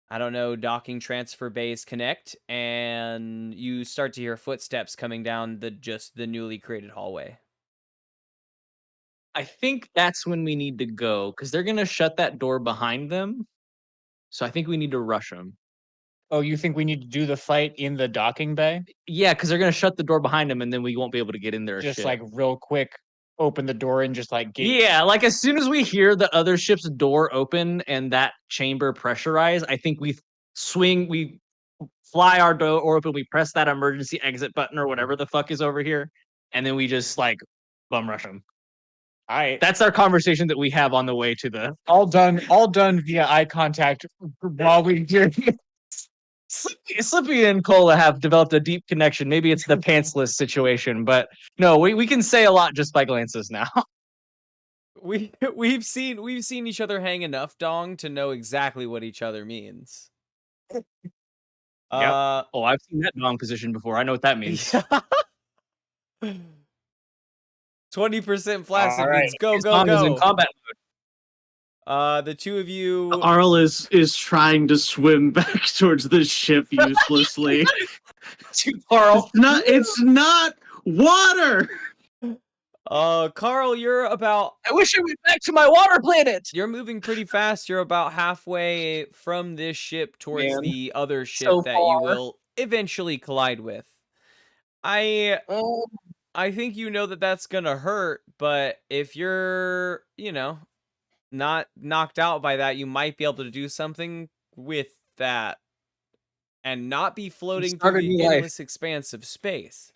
I don't know, docking transfer bays connect, and you start to hear footsteps coming down the newly created hallway. I think that's when we need to go because they're gonna shut that door behind them. So I think we need to rush them. Oh, you think we need to do the fight in the docking bay? Yeah, because they're gonna shut the door behind them, and then we won't be able to get in their Just ship. like real quick, open the door and just like get. Yeah, like as soon as we hear the other ship's door open and that chamber pressurize, I think we fly our door open, we press that emergency exit button or whatever the fuck is over here, and then we just like bum rush them. All right, That's our conversation that we have on the way to the. all done via eye contact while we do. Slippy and Cola have developed a deep connection. Maybe it's the pantsless situation, but no, we can say a lot just by glances now. We've seen each other hang enough dong to know exactly what each other means. Yep. Oh, I've seen that dong position before. I know what that means. 20% flaccid All right. means go, His go, dong is in go. combat The two of you. Arl is trying to swim back towards the ship uselessly. mode. Carl. It's not water. Carl, you're about. I wish I went back to my water planet. You're moving pretty fast. You're about halfway from this ship towards Man, the other ship so that you far. will eventually collide with. I think you know that that's gonna hurt, but if you're, not knocked out by that, you might be able to do something with that and not be floating through Start a the new life. endless expanse of space.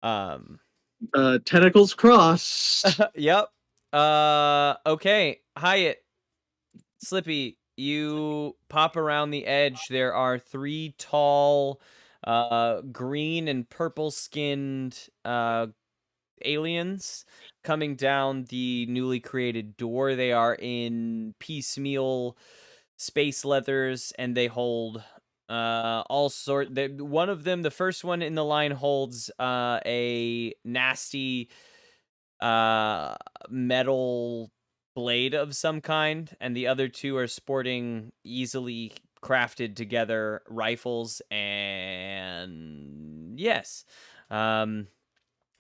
Tentacles crossed. Yep. Okay. Hyatt, Slippy, you pop around the edge. There are three tall, green and purple skinned, aliens coming down the newly created door. They are in piecemeal space leathers and they hold all sort. One of them, the first one in the line, holds a nasty metal blade of some kind, and the other two are sporting easily crafted together rifles. And yes, and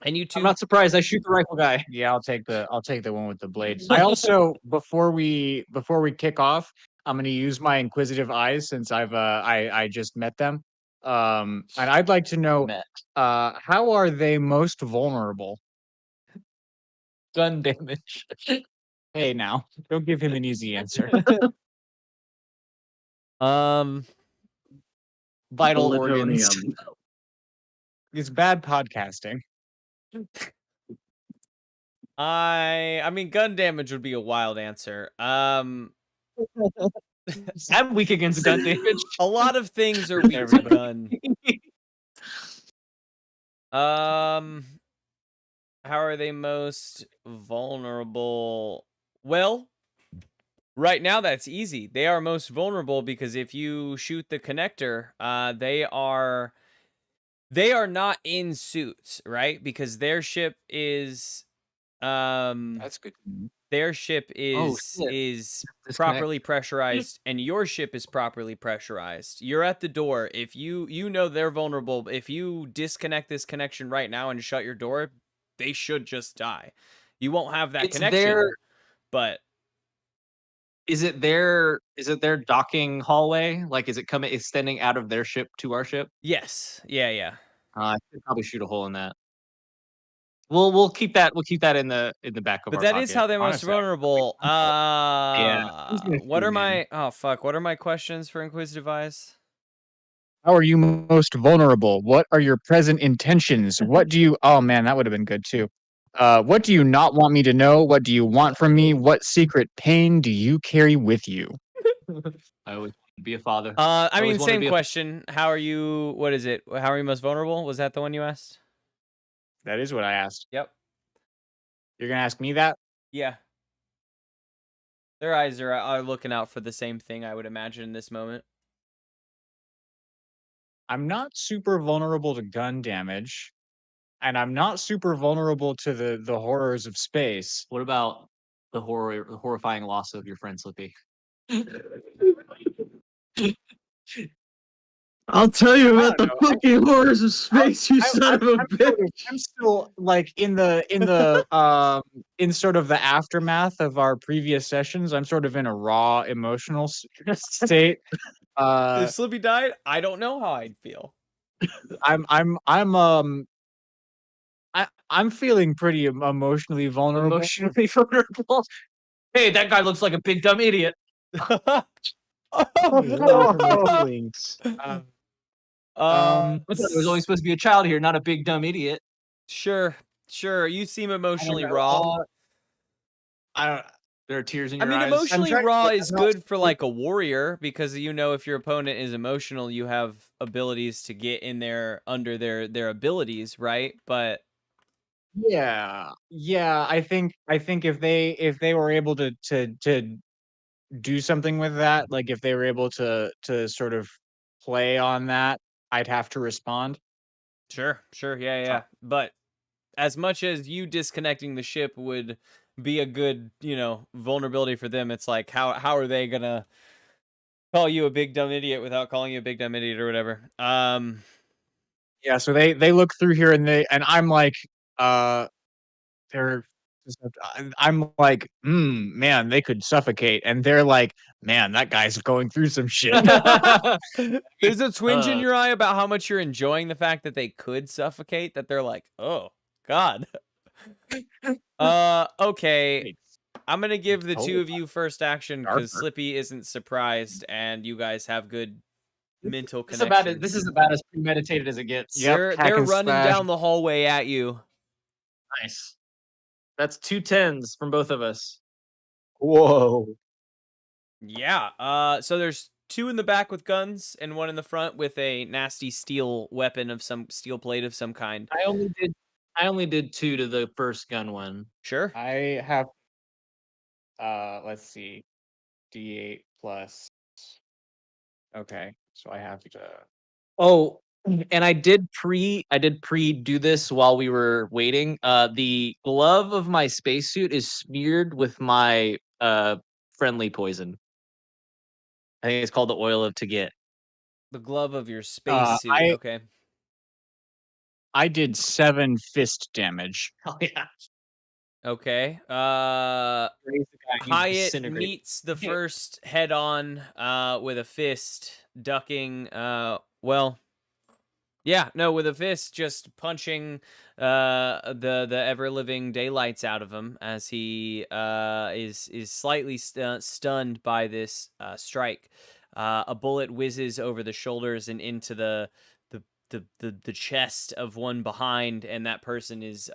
you I'm two. not surprised. I shoot the rifle guy. Yeah, I'll take the one with the blade. I also before we kick off, I'm gonna use my inquisitive eyes since I just met them. And I'd like to know Met. how are they most vulnerable? Gun damage. Hey now, don't give him an easy answer. Um, Vital organs. Plutonium. It's bad podcasting. I mean, gun damage would be a wild answer. I'm weak against gun damage. A lot of things are There weak we to go. gun. How are they most vulnerable? Well, right now that's easy. They are most vulnerable because if you shoot the connector, they are not in suits, right? Because That's good. their ship Oh is shit. is Disconnect. properly pressurized and your ship is properly pressurized. You're at the door. If you know they're vulnerable, if you disconnect this connection right now and shut your door, they should just die. You won't have that It's connection, their but is it their docking hallway? Like is it coming extending out of their ship to our ship? yes. Yeah. I should probably shoot a hole in that. We'll keep that in the back of But our that is pocket. how they're most Honestly, vulnerable. Yeah. What are my what are my questions for Inquisitive Eyes? how are you most vulnerable? What are your present intentions? What do you? Oh man, that would have been good too. What do you not want me to know? What do you want from me? What secret pain do you carry with you? I always wanted to be a father. I always mean, wanted to same be a question. How are you? What is it? How are you most vulnerable? Was that the one you asked? That is what I asked. Yep. You're gonna ask me that? Yeah. Their eyes are looking out for the same thing, I would imagine, in this moment. I'm not super vulnerable to gun damage, and I'm not super vulnerable to the horrors of space. What about the horrifying loss of your friend Slippy? I'll tell you I about don't the know. fucking horrors of I, space, you son of a bitch. I'm still like in sort of the aftermath of our previous sessions. I'm sort of in a raw emotional state. If Slippy died, I don't know how I'd feel. I'm feeling pretty emotionally vulnerable. Emotionally vulnerable. Hey, that guy looks like a big dumb idiot. Welcome, feelings. Um, I thought there was only supposed to be a child here, not a big dumb idiot. Sure. You seem I don't emotionally know. raw. I don't. There are tears in I your mean, eyes. emotionally trying raw to- is I'm not good for like a warrior because you know if your opponent is emotional, you have abilities to get in there under their abilities, right? But Yeah, yeah. I think if they were able to do something with that, like if they were able to sort of play on that, I'd have to respond. sure, yeah. But as much as you disconnecting the ship would be a good, vulnerability for them, it's like how are they gonna call you a big dumb idiot without calling you a big dumb idiot or whatever? Yeah, so they look through here and I'm like, uh, they're I'm like, man, they could suffocate, and they're like, man, that guy's going through some shit. There's a twinge in your eye about how much you're enjoying the fact that they could suffocate, that they're like, oh God. Okay. Wait, I'm gonna give the two totally of you first action because darker. Slippy isn't surprised and you guys have good mental This is about connection. this is about as premeditated as it gets. Yep, hack They're and running slash. down the hallway at you. Nice. That's 2 10s from both of us. Whoa. Yeah. So there's two in the back with guns and one in the front with a nasty steel weapon of some steel plate of some kind. I only did 2 to the first gun one. Sure. I have let's see, D8 plus. Okay, so I have to. Oh, And I did pre do this while we were waiting. The glove of my spacesuit is smeared with my friendly poison. I think it's called the oil of Taget. The glove of your Uh, spacesuit. Okay. I did 7 fist damage. Oh yeah. Okay. Raise the guy, you Hyatt disintegrate. meets the first head on with a fist, ducking well, yeah, no, with a fist, just punching the ever living daylights out of him as he is slightly stunned by this strike. A bullet whizzes over the shoulders and into the the chest of one behind, and that person is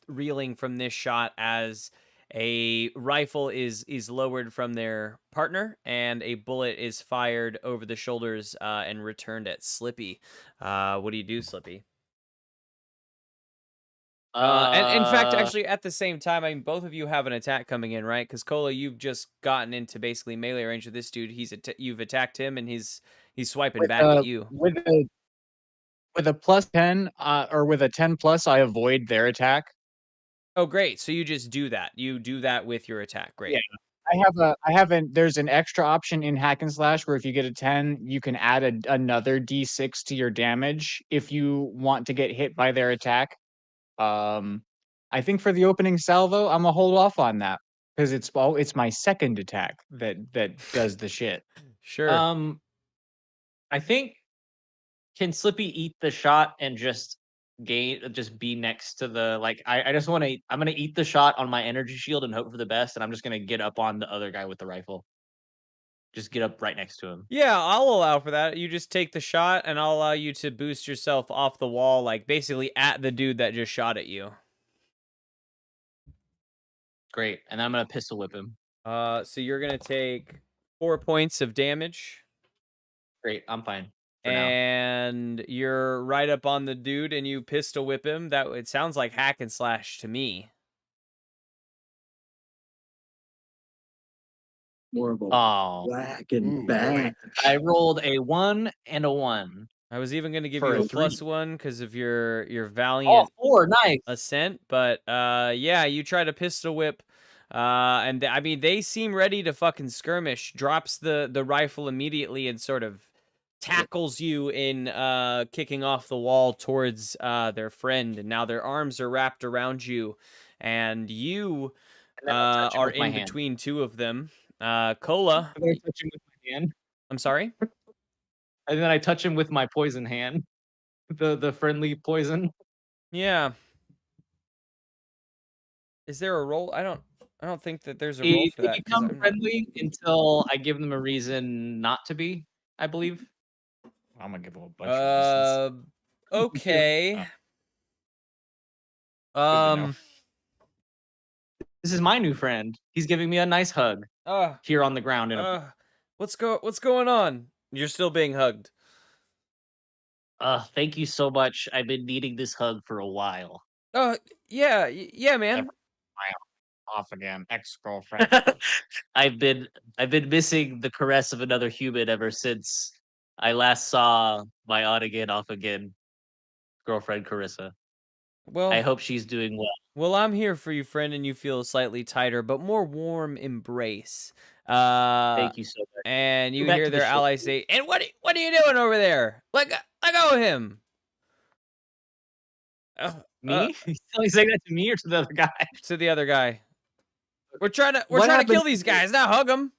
reeling from this shot as a rifle is lowered from their partner and a bullet is fired over the shoulders and returned at Slippy. What do you do, Slippy? And in fact, actually, at the same time, I mean, both of you have an attack coming in, right? Because Cola, you've just gotten into basically melee range with this dude. You've attacked him, and he's swiping With back at a you. with a +10, or with a 10 plus, I avoid their attack. Oh, great! So you just do that. You do that with your attack. Yeah. Great. I have an there's an extra option in hack and slash where if you get a 10, you can add another D6 to your damage if you want to get hit by their attack. Um, I think for the opening salvo, Imma hold off on that because it's my second attack that does the shit. Sure. Um, I think can Slippy eat the shot and just just be next to the like I just want to I'm going to eat the shot on my energy shield and hope for the best and I'm just going to get up on the other guy with the rifle. Just get up right next to him. Yeah, I'll allow for that. You just take the shot, and I'll allow you to boost yourself off the wall, like basically at the dude that just shot at you. Great. And then I'm going to pistol whip him. So you're gonna take 4 points of damage, Great. I'm fine for now. and you're right up on the dude, and you pistol whip him. That it sounds like hack and slash to me. Horrible. Oh, Black and Ooh, bad. I rolled a 1 and a 1 I was even gonna give for you a a 3. +1 because of your Oh, valiant 4. Nice. ascent, but yeah, you try to pistol whip, and I mean they seem ready to fucking skirmish. Drops the rifle immediately and sort of tackles you in kicking off the wall towards their friend, and now their arms are wrapped around you, and you And then I touch him are with my in hand. between two of them. Cola, And then I touch him with my hand. I'm sorry. And then I touch him with my poison hand. The friendly poison. Yeah. Is there a roll? I don't think that there's a roll They for that because become I'm not. friendly until I give them a reason not to be, I believe. I'm gonna give him a bunch of reasons. Okay. Good to know. This is my new friend. He's giving me a nice hug Uh, here on the ground in a what's going on? You're still being hugged. thank you so much. I've been needing this hug for a while. Yeah, yeah, man. Off again, ex-girlfriend. I've been missing the caress of another human ever since I last saw my on again off again girlfriend Carissa. I Well, hope she's doing well. well, I'm here for you, friend, and you feel a slightly tighter but more warm embrace. Thank you so much. And Go you back hear to the their ship. allies say, "And what are you doing over there? Let go of him." Uh, uh, Me? He's saying that to me or to the other guy? to the other guy. We're trying to What kill happened these guys. Now hug them.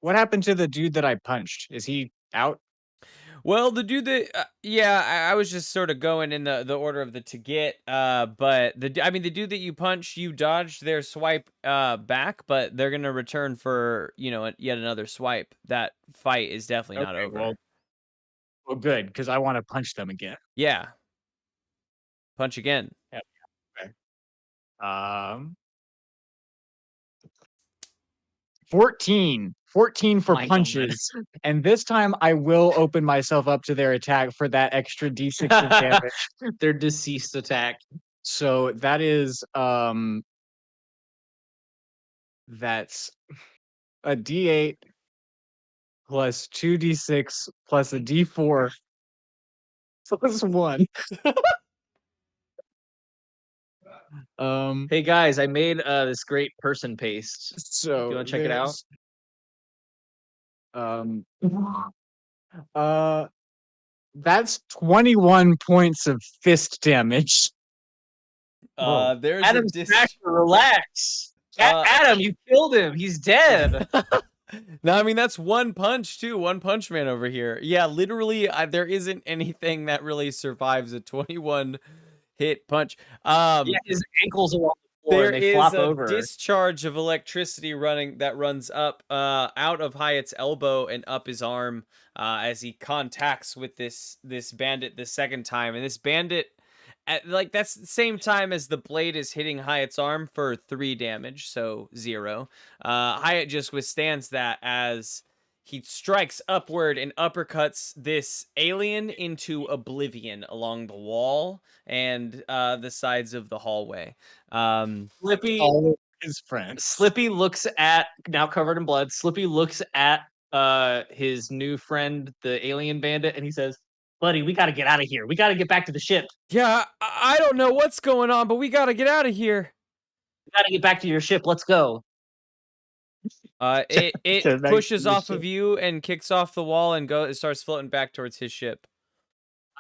What happened to the dude that I punched? Is he out? Well, the dude that yeah, I was just sort of going in the order of the to get, but I mean the dude that you punched, you dodged their swipe back, but they're gonna return for yet another swipe. That fight is definitely not Okay, over. well, good, because I want to punch them again. Yeah, punch again. Yep. Okay. Um, 14 for My God. punches, and this time I will open myself up to their attack for that extra D6 of damage. Their deceased attack. So that's a D8 plus 2d6 plus a D4 +1. Hey guys, I made this great person paste. So Do you want to check it out? Um, uh, that's 21 points of fist damage. There's Adam a Smasher, relax. Adam, you killed him. He's dead. No, I mean that's one punch too. One punch man over here. Yeah, literally, there isn't anything that really survives a 21 hit punch. Yeah, his ankles are on the floor There and they is flop a over. discharge of electricity that runs up out of Hyatt's elbow and up his arm as he contacts with this bandit the second time, and this bandit that's the same time as the blade is hitting Hyatt's arm for 3 damage, so 0. Hyatt just withstands that as he strikes upward and uppercuts this alien into oblivion along the wall and the sides of the hallway. Slippy, All of his friends. Slippy looks at, now covered in blood, Slippy looks at his new friend, the alien bandit, and he says, buddy, we gotta get out of here. We gotta get back to the ship. Yeah, I don't know what's going on, but we gotta get out of here. We gotta get back to your ship. Let's go. It Get back pushes to the off of ship. you and kicks off the wall and it starts floating back towards his ship.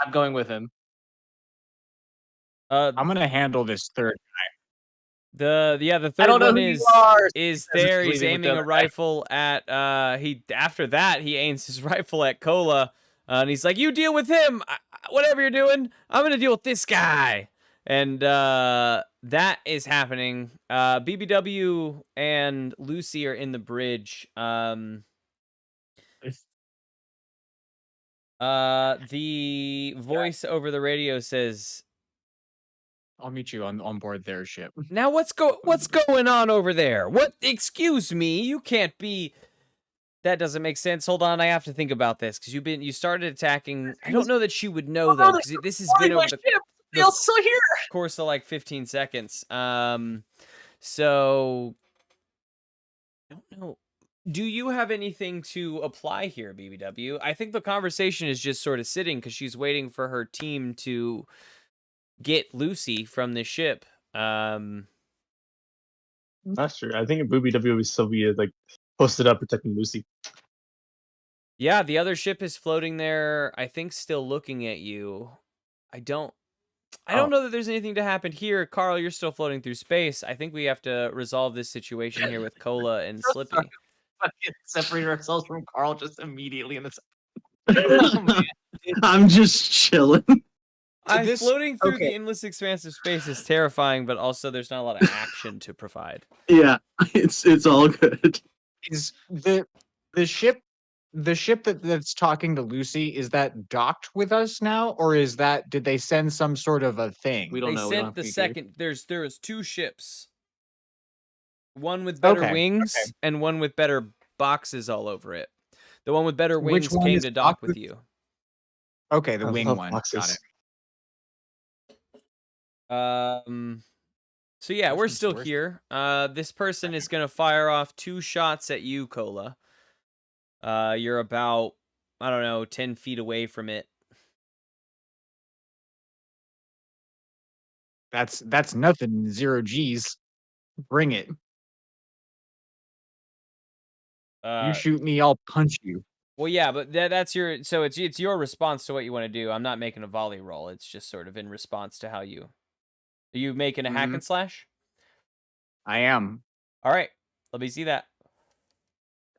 I'm going with him. I'm gonna handle this third. The I third don't know one who you are. is Says there. he's He's leaving with the aiming a other guy. rifle at after that he aims his rifle at Cola, and he's like, "You deal with him. Whatever you're doing, I'm gonna deal with this guy." And that is happening. BBW and Lucy are in the bridge. The voice over the radio says, I'll meet you on board their ship. "Now what's going on over there? What? Excuse me, you can't be. That doesn't make sense. Hold on, I have to think about this because you started attacking. I don't know that she would know though because this has been over They all still here. course of like 15 seconds. So I don't know. Do you have anything to apply here, BBW? I think the conversation is just sort of sitting because she's waiting for her team to get Lucy from the ship. Not sure. I think Booby W would still be like posted up protecting Lucy. Yeah, the other ship is floating there, I think still looking at you. I don't know that there's anything to happen here. Carl, you're still floating through space. I think we have to resolve this situation here with Cola and Slippy. Fucking separate ourselves from Carl just immediately in this. Oh, man. I'm just chilling. Floating through okay. the endless expanse of space is terrifying, but also there's not a lot of action to provide. Yeah, it's all good. Is the ship that's talking to Lucy, is that docked with us now, or did they send some sort of a thing? We don't They know. We don't sent have the to be second. There's 2 ships. One with better Okay, wings okay. and one with better boxes all over it. The one with better Which wings one came is to dock docked with with- you. Okay, the I wing love one. boxes. Got it. So yeah, we're Person's still worst. here. This person is gonna fire off 2 shots at you, Cola. You're about, I don't know, 10 feet away from it. That's nothing. 0 G's. Bring it. You shoot me, I'll punch you. Well, yeah, but that's your. So it's your response to what you want to do. I'm not making a volley roll. It's just sort of in response to how you. Are you making a hack Mhm. and slash? I am. All right, let me see that.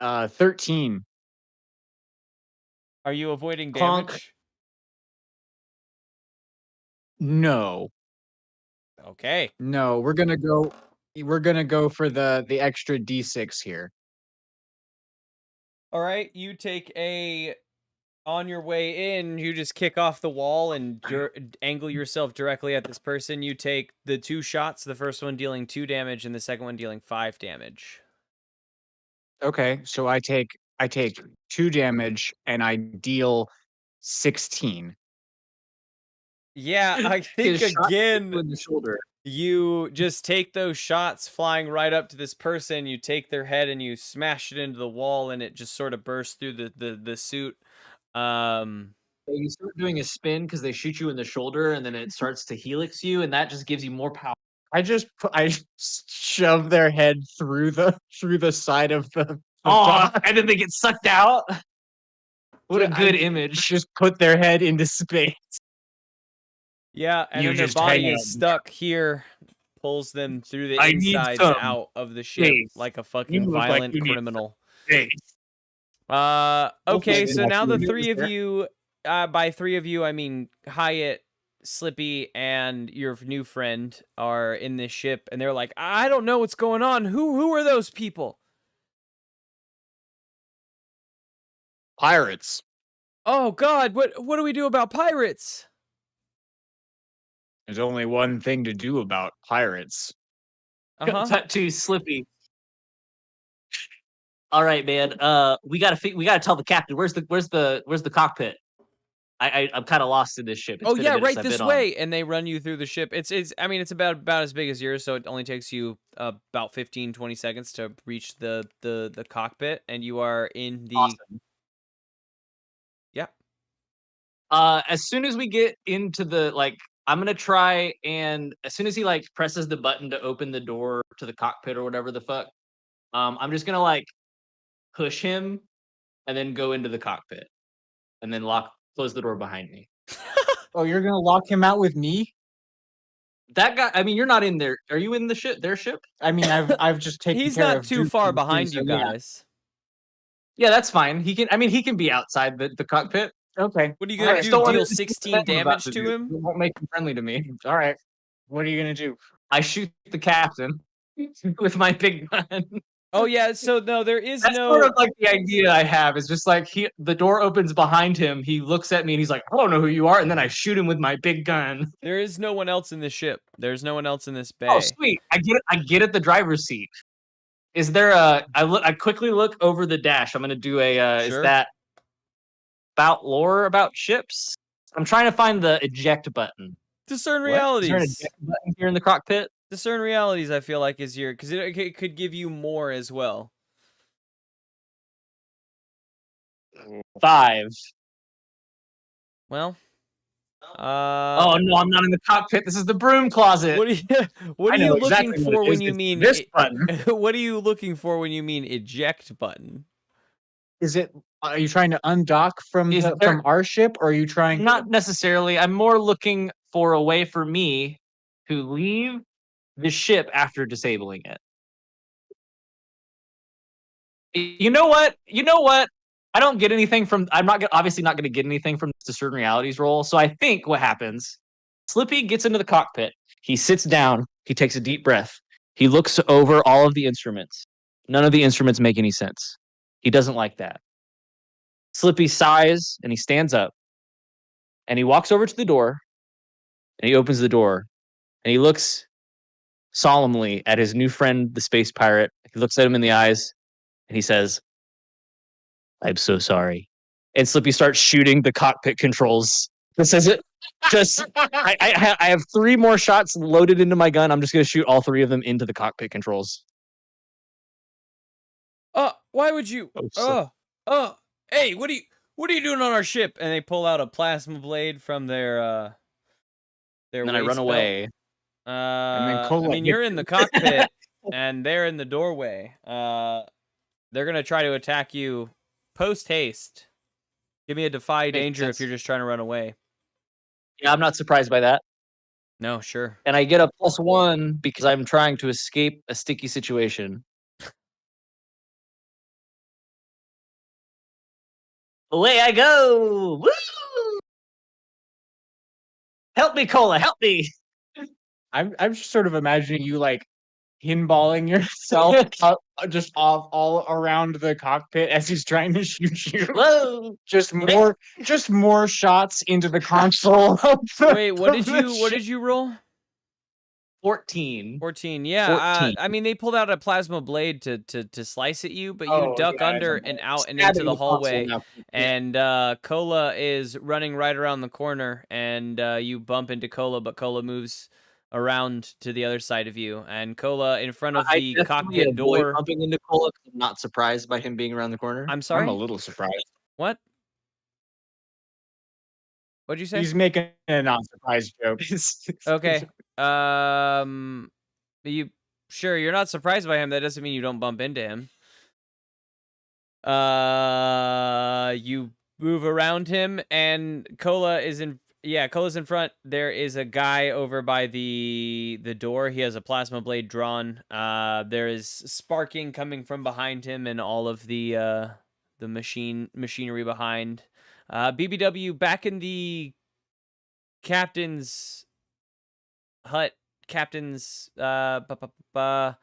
13. Are you avoiding Clonk. damage? No. Okay. No, we're gonna go for the extra D6 here. All right, you take a. On your way in, you just kick off the wall and angle yourself directly at this person. You take the 2 shots, the first one dealing 2 damage and the second one dealing 5 damage. Okay, so I take 2 damage and I deal 16. Yeah, I think His shot again, in the shoulder. you just take those shots flying right up to this person. You take their head and you smash it into the wall, and it just sort of bursts through the suit. You start doing a spin because they shoot you in the shoulder, and then it starts to helix you, and that just gives you more power. I just shove their head through the side of the dock. And then they get sucked out. What a I good mean, image. Just put their head into space. Yeah, and You then their just hang body is out. stuck here, pulls them through the I need insides some out of the ship space. like a You fucking look like violent you need criminal. Space. Okay, Hopefully so not now the too three of there. you, by three of you, I mean Hyatt, Slippy, and your new friend are in this ship, and they're like, I don't know what's going on. Who are those people? Pirates. Oh God, what do we do about pirates? There's only one thing to do about pirates. Uh-huh. Cut to Slippy. All right, man. We gotta tell the captain. Where's the cockpit? I'm kind of lost in this ship. It's Oh been a yeah, minute right since I've this been way, and they run you through the ship. It's I mean it's about as big as yours, so it only takes you about 15-20 seconds to reach the cockpit, and you are in the Awesome. Yeah. As soon as we get into the I'm gonna try and as soon as he presses the button to open the door to the cockpit or whatever the fuck, I'm just gonna push him and then go into the cockpit and then close the door behind me. Oh, you're gonna lock him out with me? That guy. I mean, you're not in there. Are you in the ship? Their ship? I mean, I've just taken He's care not of too Duke far and the behind you so yeah. guys. Yeah, that's fine. He can. I mean, he can be outside the cockpit. Okay. What are you All gonna right. do? don't Deal understand what 16 I'm about damage to to do. him? It won't make him friendly to me. All right. What are you gonna do? I shoot the captain with my big gun. Oh yeah, so no, there is That's no sort of the idea I have. Is just the door opens behind him. He looks at me and he's like, "I don't know who you are," and then I shoot him with my big gun. there is no one else in this ship. There's no one else in this Oh, bay. sweet! I get at the driver's seat. Is there a? I quickly look over the dash. I'm gonna do a. Is Sure. that about lore about ships? I'm trying to find the eject button. Discern What? Is there an realities. eject button here in the cockpit? Discern realities, I feel like, is your because it could give you more as well. 5. Well, Oh no, I'm not in the cockpit. This is the broom closet. what are you what I are you know looking exactly what for it when is. you It's mean this button? what are you looking for when you mean eject button? Is it? Are you trying to undock from Is there- from our ship, or are you trying? Not necessarily. I'm more looking for a way for me to leave the ship after disabling it. You know what? You know what? I don't get anything from. I'm not obviously not going to get anything from the certain realities roll. So I think what happens? Slippy gets into the cockpit. He sits down. He takes a deep breath. He looks over all of the instruments. None of the instruments make any sense. He doesn't like that. Slippy sighs and he stands up and he walks over to the door and he opens the door and he looks solemnly at his new friend, the space pirate. He looks at him in the eyes and he says, "I'm so sorry." And Slippy starts shooting the cockpit controls. This is it. I have 3 more shots loaded into my gun. I'm just going to shoot all 3 of them into the cockpit controls. Why would you? Hey, what are you doing on our ship? And they pull out a plasma blade from their And then I waist run belt. away. And then I Cola mean, you're in the cockpit, and they're in the doorway. They're gonna try to attack you post haste. Give me a defy danger if you're just trying to run away. Yeah, I'm not surprised by that. No, sure. And I get a +1 because I'm trying to escape a sticky situation. Away I go! Woo! Help me, Cola! Help me! I'm just sort of imagining you pinballing yourself just off all around the cockpit as he's trying to shoot you. Whoa! Just more shots into the console. Wait, what did you roll? 14. 14. Yeah. 14. I mean, they pulled out a plasma blade to slice at you, but you Oh, duck yeah, under and out and into the hallway. And Cola is running right around the corner, and you bump into Cola, but Cola moves around to the other side of you, and Cola in front of the cockpit door. Bumping into Cola. I'm not surprised by him being around the corner. I'm sorry. I'm a little surprised. What? What'd you say? He's making a non-surprise joke. Okay. You sure you're not surprised by him? That doesn't mean you don't bump into him. You move around him, and Cola is in. Yeah, Cola's in front. There is a guy over by the door. He has a plasma blade drawn. There is sparking coming from behind him, and all of the machinery behind. BBW back in the captain's hut. Captain's the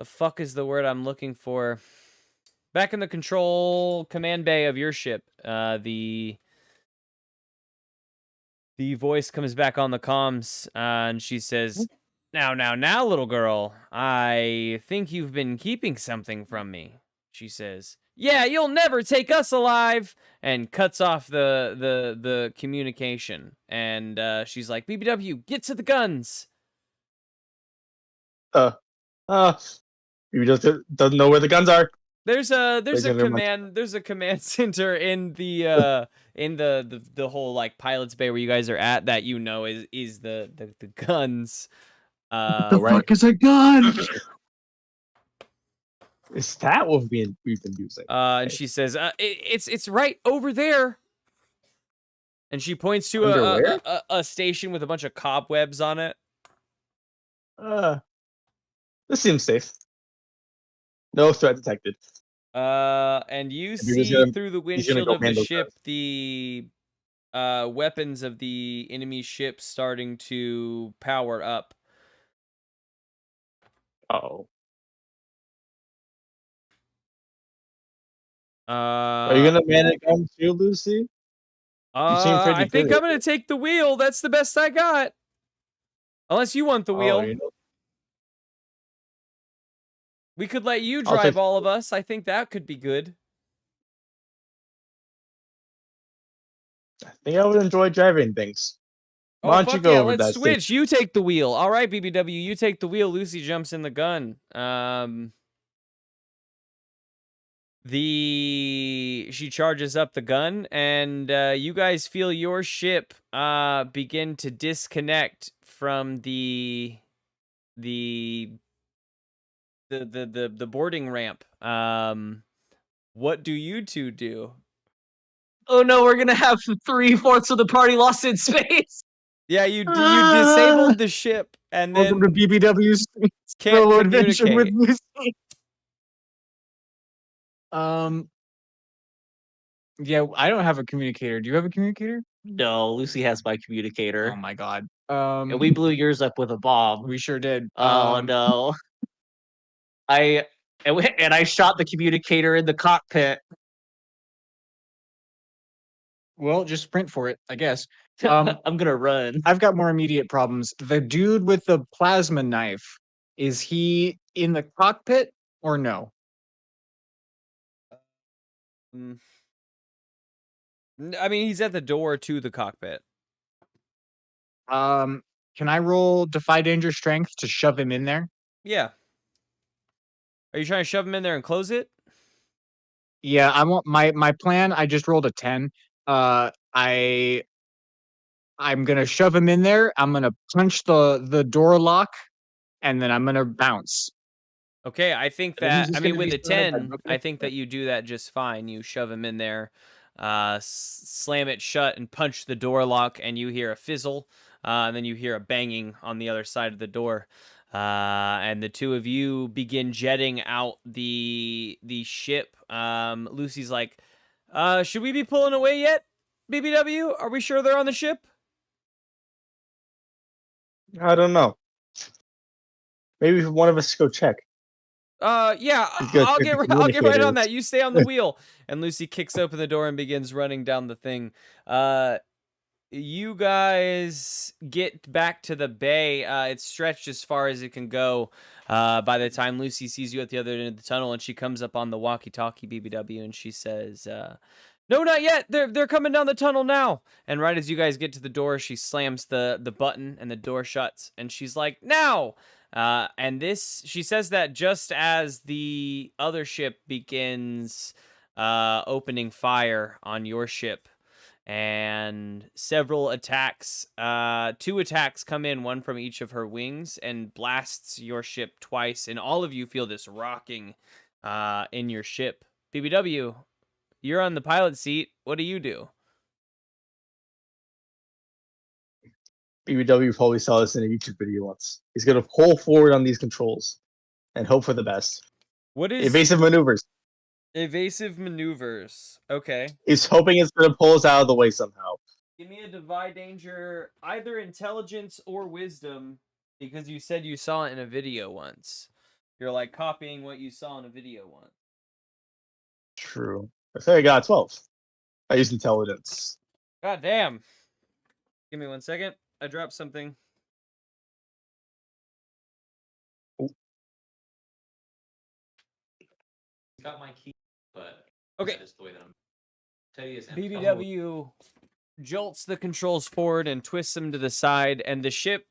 fuck is the word I'm looking for? Back in the control command bay of your ship, the voice comes back on the comms, and she says, now, little girl, I think you've been keeping something from me." She says, "Yeah, you'll never take us alive," and cuts off the communication. And she's like, "BBW, get to the guns." Uh, you just doesn't know where the guns are. There's a Never command center in the the whole like pilot's bay where you guys are at that is the guns. The right. fuck is a gun? Is that what we've been using? And she says, it's right over there. And she points to Underwear? a station with a bunch of cobwebs on it. This seems safe. No threat detected. And you Maybe see through the he's gonna windshield go of the man those ship guns. the weapons of the enemy ship starting to power up. Oh. Are Are you gonna man a gun too, Lucy? You seem pretty I good think at I'm gonna it. take the wheel. That's the best I got. Unless you want the Oh, wheel. you know, We could let you I'll take drive all of us. I think that could be good. I think I would enjoy driving things. Oh, Why don't you fuck go yeah, over let's that switch. station? You take the wheel. All right, BBW, you take the wheel. Lucy jumps in the gun. She charges up the gun, and you guys feel your ship begin to disconnect from the boarding ramp. What do you two do? Oh no, we're gonna have 3/4 of the party lost in space. Yeah, you disabled the ship and Welcome to then BBW's can't solo adventure with communicate. Lucy. Yeah, I don't have a communicator. Do you have a communicator? No, Lucy has my communicator. Oh my god. And we blew yours up with a bomb. We sure did. Oh no. And I shot the communicator in the cockpit. Well, just sprint for it, I guess. I'm gonna run. I've got more immediate problems. The dude with the plasma knife, is he in the cockpit or no? I mean, he's at the door to the cockpit. Can I roll Defy Danger Strength to shove him in there? Yeah. Are you trying to shove him in there and close it? Yeah, I want my plan. I just rolled a 10. I'm gonna shove him in there. I'm gonna punch the door lock, and then I'm gonna bounce. Okay, I think And he's that, just I mean, gonna with be a surrounded by 10, I buckets. think that you do that just fine. You shove him in there, slam it shut, and punch the door lock, and you hear a fizzle, and then you hear a banging on the other side of the door. And the two of you begin jetting out the ship. Lucy's like, should we be pulling away yet, BBW? Are we sure they're on the ship? I don't know. Maybe one of us go check. Yeah, He's gonna I'll check get the I'll get right on communicators. that. You stay on the wheel. And Lucy kicks open the door and begins running down the thing. You guys get back to the bay. It's stretched as far as it can go. By the time Lucy sees you at the other end of the tunnel, and she comes up on the walkie-talkie, BBW, and she says, "No, not yet. They're coming down the tunnel now." And right as you guys get to the door, she slams the button, and the door shuts. And she's like, "Now." And she says that just as the other ship begins opening fire on your ship. and several attacks, 2 attacks come in, one from each of her wings, and blasts your ship twice, and all of you feel this rocking in your ship. BBW, you're on the pilot seat. What do you do? BBW probably saw this in a YouTube video once. He's gonna pull forward on these controls and hope for the best. What is Evasive maneuvers. evasive maneuvers? Okay. He's hoping it's gonna pull us out of the way somehow. Give me a Defy Danger, either intelligence or wisdom, because you said you saw it in a video once. You're like copying what you saw in a video once. True. I think I got 12. I used intelligence. God damn. Give me 1 second. I dropped something. Got my key, but Okay. that is the way that I'm. Teddy is BBW jolts the controls forward and twists them to the side, and the ship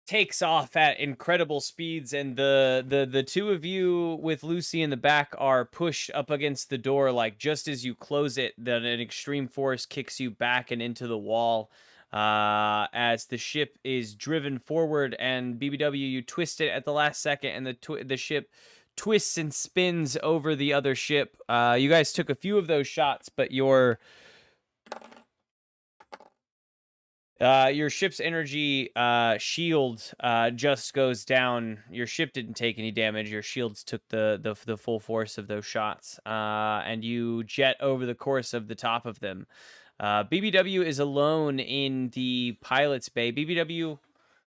takes off at incredible speeds, and the two of you with Lucy in the back are pushed up against the door. Like, just as you close it, then an extreme force kicks you back and into the wall as the ship is driven forward, and BBW, you twist it at the last second, and the ship twists and spins over the other ship. You guys took a few of those shots, but your ship's energy shield just goes down. Your ship didn't take any damage. Your shields took the full force of those shots, and you jet over the course of the top of them. BBW is alone in the pilot's bay. BBW,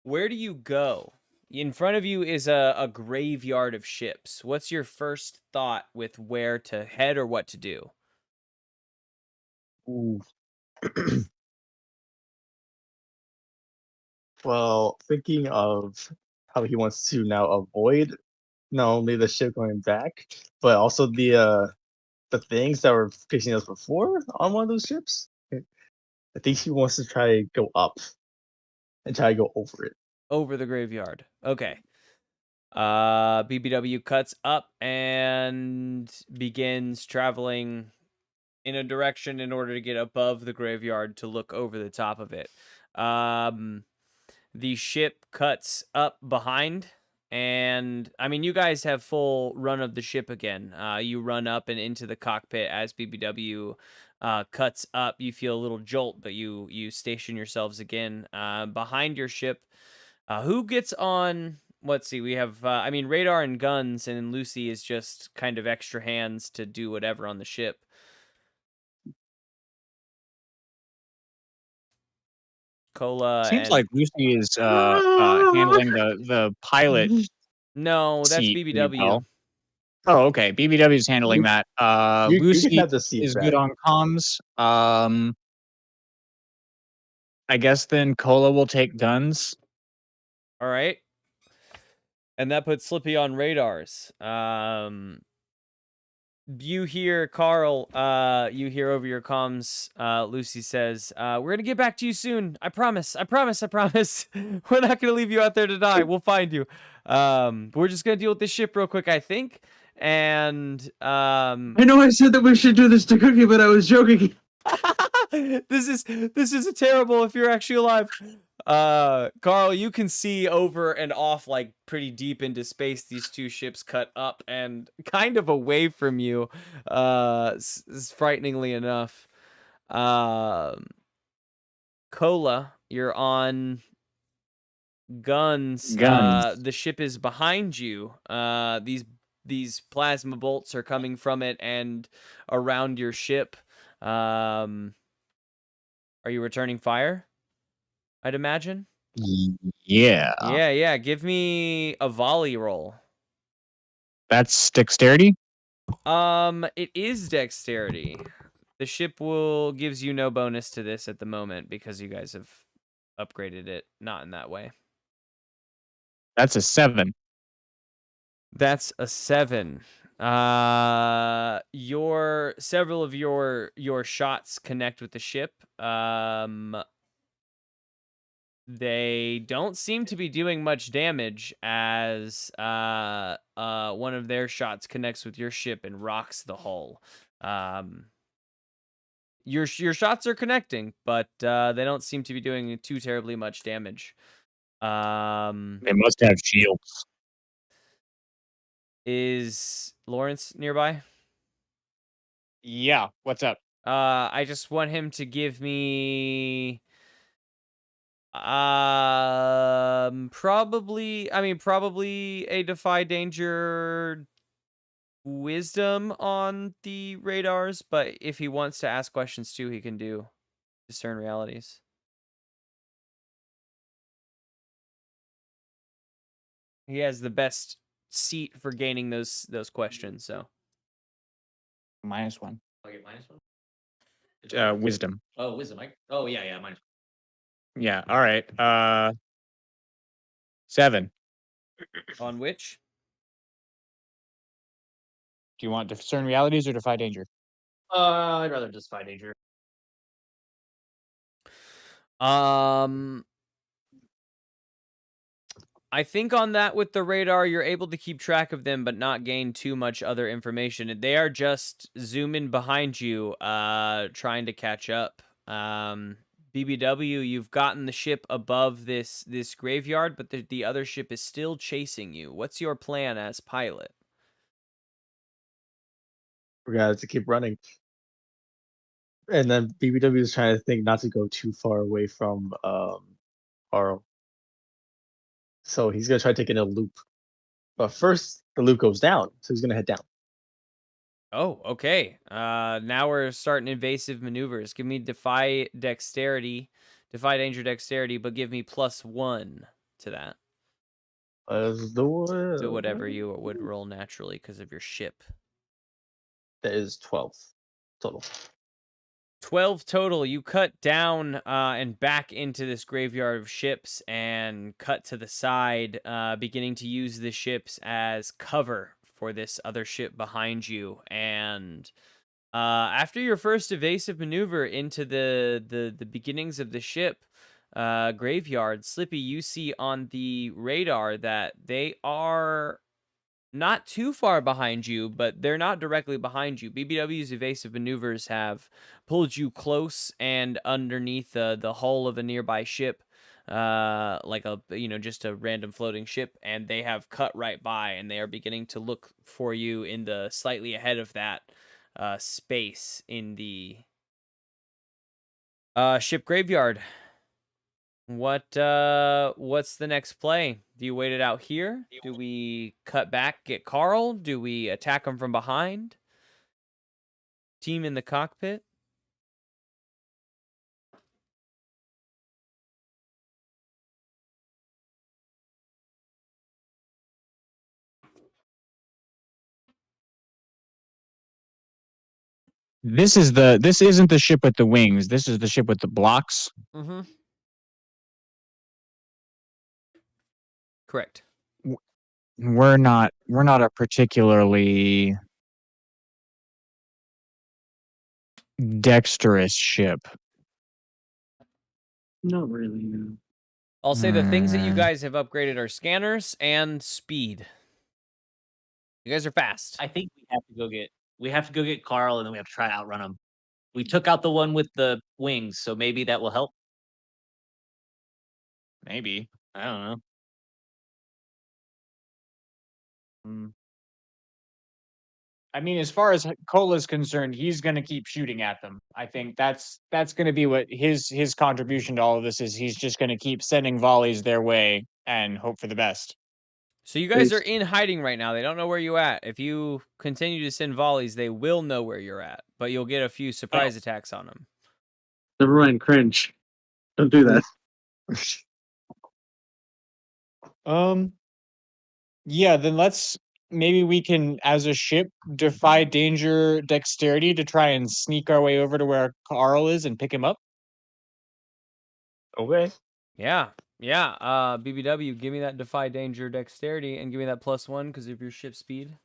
where do you go? In front of you is a graveyard of ships. What's your first thought with where to head or what to do? Ooh. Well, thinking of how he wants to now avoid not only the ship going back, but also the things that were facing us before on one of those ships. I think he wants to try to go up and try to go over it. Over the graveyard. Okay. BBW cuts up and begins traveling in a direction in order to get above the graveyard to look over the top of it. The ship cuts up behind, and I mean, you guys have full run of the ship again. You run up and into the cockpit as BBW cuts up. You feel a little jolt, but you station yourselves again behind your ship. Who gets on? Let's see. We have, I mean, radar and guns, and Lucy is just kind of extra hands to do whatever on the ship. Cola Seems and like Lucy is handling the pilot no, that's seat pretty BBW. well. Oh, okay. BBW is handling that. You can Lucy have the seat is back. good on comms. I guess then Cola will take guns. All right. And that puts Slippy on radars. You hear Carl, you hear over your comms, Lucy says, we're going to get back to you soon. I promise. I promise. I promise. We're not going to leave you out there to die. We'll find you. We're just going to deal with this ship real quick, I think. And I know I said that we should do this to Cookie, but I was joking. this is terrible if you're actually alive. Carl, you can see over and off, like pretty deep into space, these two ships cut up and kind of away from you, frighteningly enough. Cola, you're on guns. The ship is behind you. These plasma bolts are coming from it and around your ship. Are you returning fire? I'd imagine. Yeah. Yeah. Give me a volley roll. That's dexterity? It is dexterity. The ship gives you no bonus to this at the moment because you guys have upgraded it not in that way. That's a 7. That's a 7. Several of your shots connect with the ship. They don't seem to be doing much damage as one of their shots connects with your ship and rocks the hull. Your shots are connecting, but they don't seem to be doing too terribly much damage. They must have shields. Is Lawrence nearby? Yeah. What's up? I just want him to give me probably a defy danger wisdom on the radars, but if he wants to ask questions too, he can do discern realities. He has the best seat for gaining those questions, so -1. Okay, -1. Wisdom. Oh, wisdom. Oh, yeah, -1. Yeah. All right. 7. on which? Do you want discern realities or defy danger? I'd rather just fight danger. I think on that with the radar, you're able to keep track of them, but not gain too much other information. They are just zooming behind you, trying to catch up. BBW, you've gotten the ship above this graveyard, but the other ship is still chasing you. What's your plan as pilot? We're gonna have to keep running. And then BBW is trying to think not to go too far away from Carl. So he's gonna try taking a loop. But first the loop goes down, so he's gonna head down. Oh, okay. Now we're starting invasive maneuvers. Give me defy danger dexterity, but give me +1 to that. To whatever you would roll naturally because of your ship. That is 12 total. 12 total. You cut down and back into this graveyard of ships and cut to the side, beginning to use the ships as cover for this other ship behind you. And after your first evasive maneuver into the beginnings of the ship graveyard, Slippy, you see on the radar that they are not too far behind you, but they're not directly behind you. BBW's evasive maneuvers have pulled you close and underneath the hull of a nearby ship, like just a random floating ship, and they have cut right by, and they are beginning to look for you in the slightly ahead of that space in the ship graveyard. What's the next play? Do you wait it out here? Do we cut back, get Carl? Do we attack him from behind? Team in the cockpit? This isn't the ship with the wings. This is the ship with the blocks. Mm-hmm. Correct. We're not a particularly dexterous ship. Not really. No. I'll say the things that you guys have upgraded are scanners and speed. You guys are fast. I think we have to go get Carl, and then we have to try to outrun him. We took out the one with the wings, so maybe that will help. Maybe. I don't know. I mean, as far as Cola's concerned, he's going to keep shooting at them. I think that's going to be what his contribution to all of this is. He's just going to keep sending volleys their way and hope for the best. So you guys are in hiding right now. They don't know where you're at. If you continue to send volleys, they will know where you're at, but you'll get a few surprise attacks on them. Never mind, cringe. Don't do that. Yeah, then maybe we can, as a ship, defy danger dexterity to try and sneak our way over to where Carl is and pick him up. Okay. Yeah. BBW, give me that defy danger dexterity and give me that +1 because of your ship speed.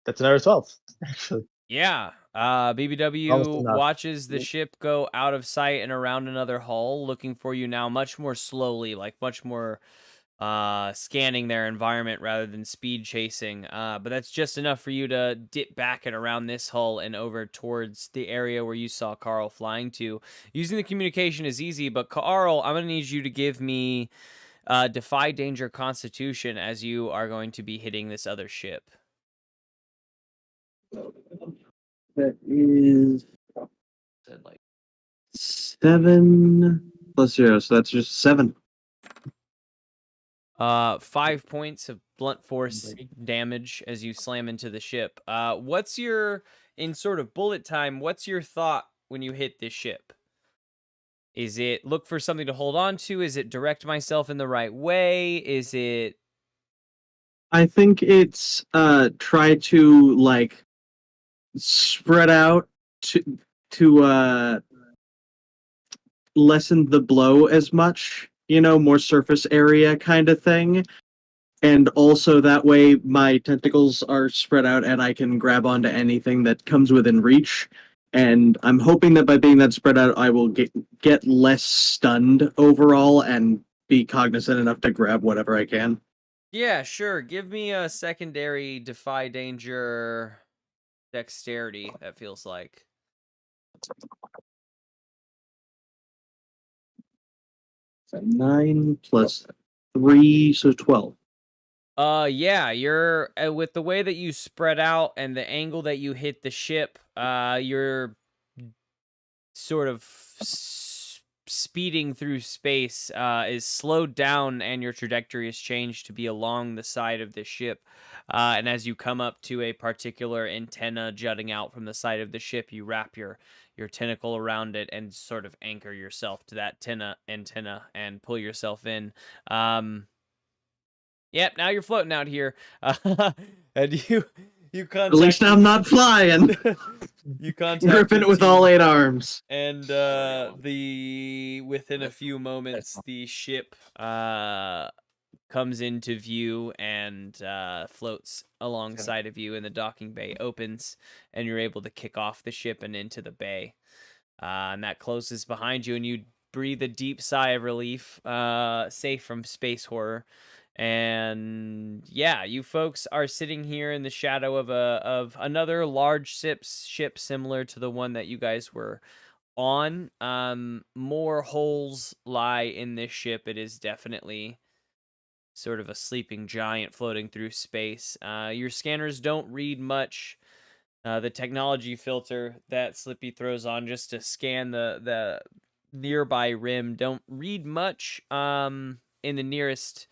That's another 12, actually. Yeah. BBW watches the ship go out of sight and around another hull, looking for you now much more slowly, like much more scanning their environment rather than speed chasing. But that's just enough for you to dip back and around this hull and over towards the area where you saw Carl flying to. Using the communication is easy, but Carl, I'm going to need you to give me Defy Danger Constitution as you are going to be hitting this other ship. That is Said, like, 7 plus 0, so that's just 7. 5 points of blunt force Brady. damage as you slam into the ship. What's your, in sort of bullet time, what's your thought when you hit this ship? Is it look for something to hold on to? Is it direct myself in the right way? Is it... I think it's try to like spread out to lessen the blow as much, more surface area kind of thing. And also that way my tentacles are spread out and I can grab onto anything that comes within reach. And I'm hoping that by being that spread out, I will get less stunned overall and be cognizant enough to grab whatever I can. Yeah, sure. Give me a secondary Defy Danger dexterity, that feels like. So 9 plus 3, so 12. Yeah, you're with the way that you spread out and the angle that you hit the ship, you're sort of speeding through space, is slowed down, and your trajectory is changed to be along the side of the ship. And as you come up to a particular antenna jutting out from the side of the ship, you wrap your tentacle around it and sort of anchor yourself to that antenna and pull yourself in. Yep, now you're floating out here. And you contact... At least I'm not flying. You contact gripping your it with team, all 8 arms. and within a few moments, the ship comes into view and floats alongside of you, and the docking bay opens, and you're able to kick off the ship and into the bay. And that closes behind you, and you breathe a deep sigh of relief, safe from space horror. And yeah, you folks are sitting here in the shadow of another large ship similar to the one that you guys were on. More holes lie in this ship. It is definitely sort of a sleeping giant floating through space. Your scanners don't read much. The technology filter that Slippy throws on just to scan the nearby rim don't read much in the nearest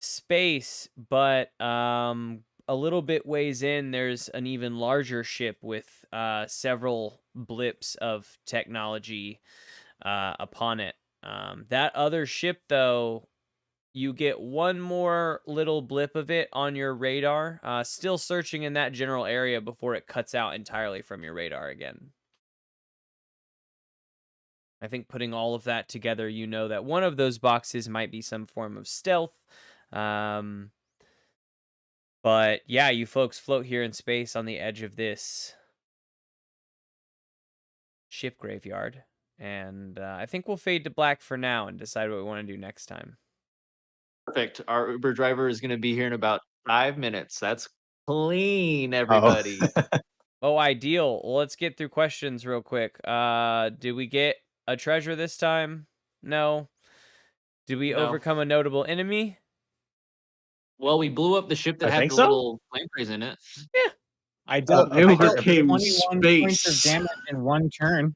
space, but a little bit ways in, there's an even larger ship with several blips of technology upon it. That other ship, though, you get one more little blip of it on your radar, still searching in that general area before it cuts out entirely from your radar again. I think putting all of that together, you know that one of those boxes might be some form of stealth. But yeah, you folks float here in space on the edge of this ship graveyard. And I think we'll fade to black for now and decide what we want to do next time. Perfect. Our Uber driver is going to be here in about 5 minutes. That's clean, Oh. everybody. Oh, ideal. Well, let's get through questions real quick. Did we get a treasure this time? No. Did we No. overcome a notable enemy? Well, we blew up the ship that I had think the so. little flamethrowers in it. I did. I I dealt overcame 21 points of space. damage in one turn.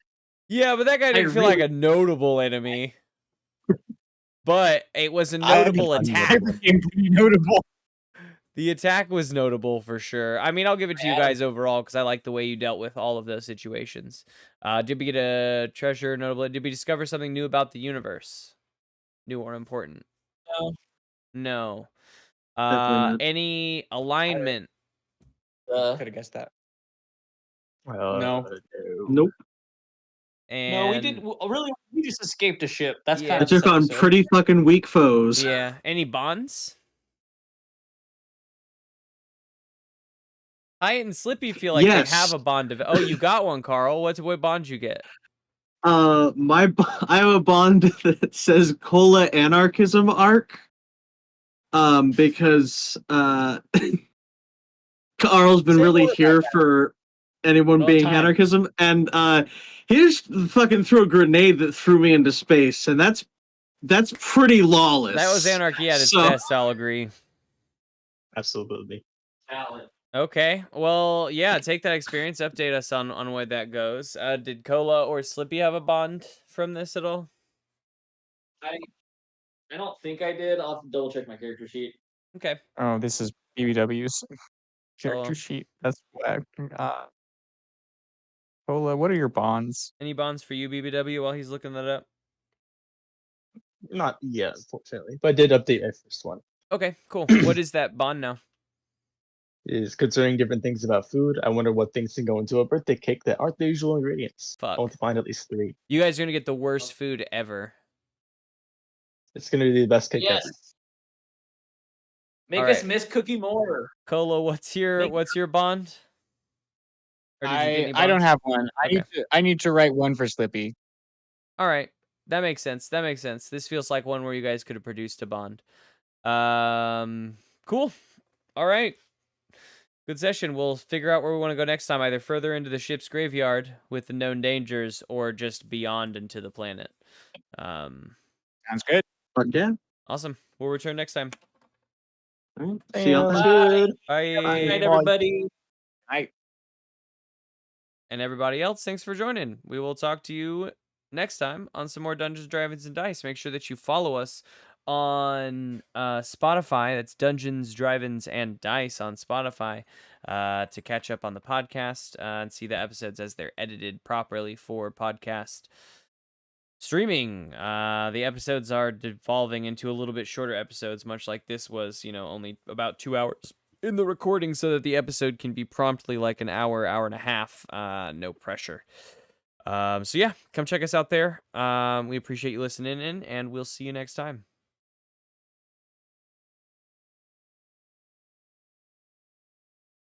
Yeah, but that guy didn't feel like a notable enemy. But it was a notable attack. I became pretty notable. The attack was notable for sure. I mean, I'll give it to you guys overall because I like the way you dealt with all of those situations. Did we get a treasure notable? Did we discover something new about the universe? New or important? No. Definitely not. Any alignment? Could have guessed that. No. Nope. And No, we didn't. Really, we just escaped a ship. That's Yeah. kind I of took on pretty fucking weak foes. Yeah. Any bonds? I and Slippy feel like Yes. they have a bond of. Oh, you got one, Carl. What bond you get? I have a bond that says Cola Anarchism Arc. because Carl's been Say really more about here for anyone Well being timed. anarchism, and he just fucking threw a grenade that threw me into space, and that's pretty lawless. That was anarchy at its So- best, I'll agree. Absolutely. Talent. Okay, well, yeah, take that experience, update us on where that goes. Did Cola or Slippy have a bond from this at all? I don't think I did. I'll have to double check my character sheet. Okay. Oh, this is BBW's Oh. character sheet. That's whack. Cola, what are your bonds? Any bonds for you, BBW, while he's looking that up? Not yet, unfortunately, but I did update my first one. Okay, cool. What is that bond now? Is concerning different things about food. I wonder what things can go into a birthday cake that aren't the usual ingredients. Fuck. I want to find at least 3. You guys are gonna get the worst food ever. It's gonna be the best cake ever. Yes. Make All us right. miss Cookie more. Cola, what's your bond? Or did you get any I don't bonds? have one. Okay. I need to write one for Slippy. All right, that makes sense. That makes sense. This feels like one where you guys could have produced a bond. Cool. All right. Good session. We'll figure out where we want to go next time, either further into the ship's graveyard with the known dangers, or just beyond into the planet. Sounds good. But yeah. Awesome. We'll return next time. All right. See y'all Sounds then. good. Bye. Good night, Bye. everybody. And everybody else, thanks for joining. We will talk to you next time on some more Dungeons, Dragons, and Dice. Make sure that you follow us on Spotify. That's Dungeons, Drive-Ins, and Dice on Spotify to catch up on the podcast and see the episodes as they're edited properly for podcast streaming. The episodes are devolving into a little bit shorter episodes, much like this was, only about 2 hours in the recording, so that the episode can be promptly like an hour and a half. No pressure. So yeah, come check us out there. We appreciate you listening in, and we'll see you next time.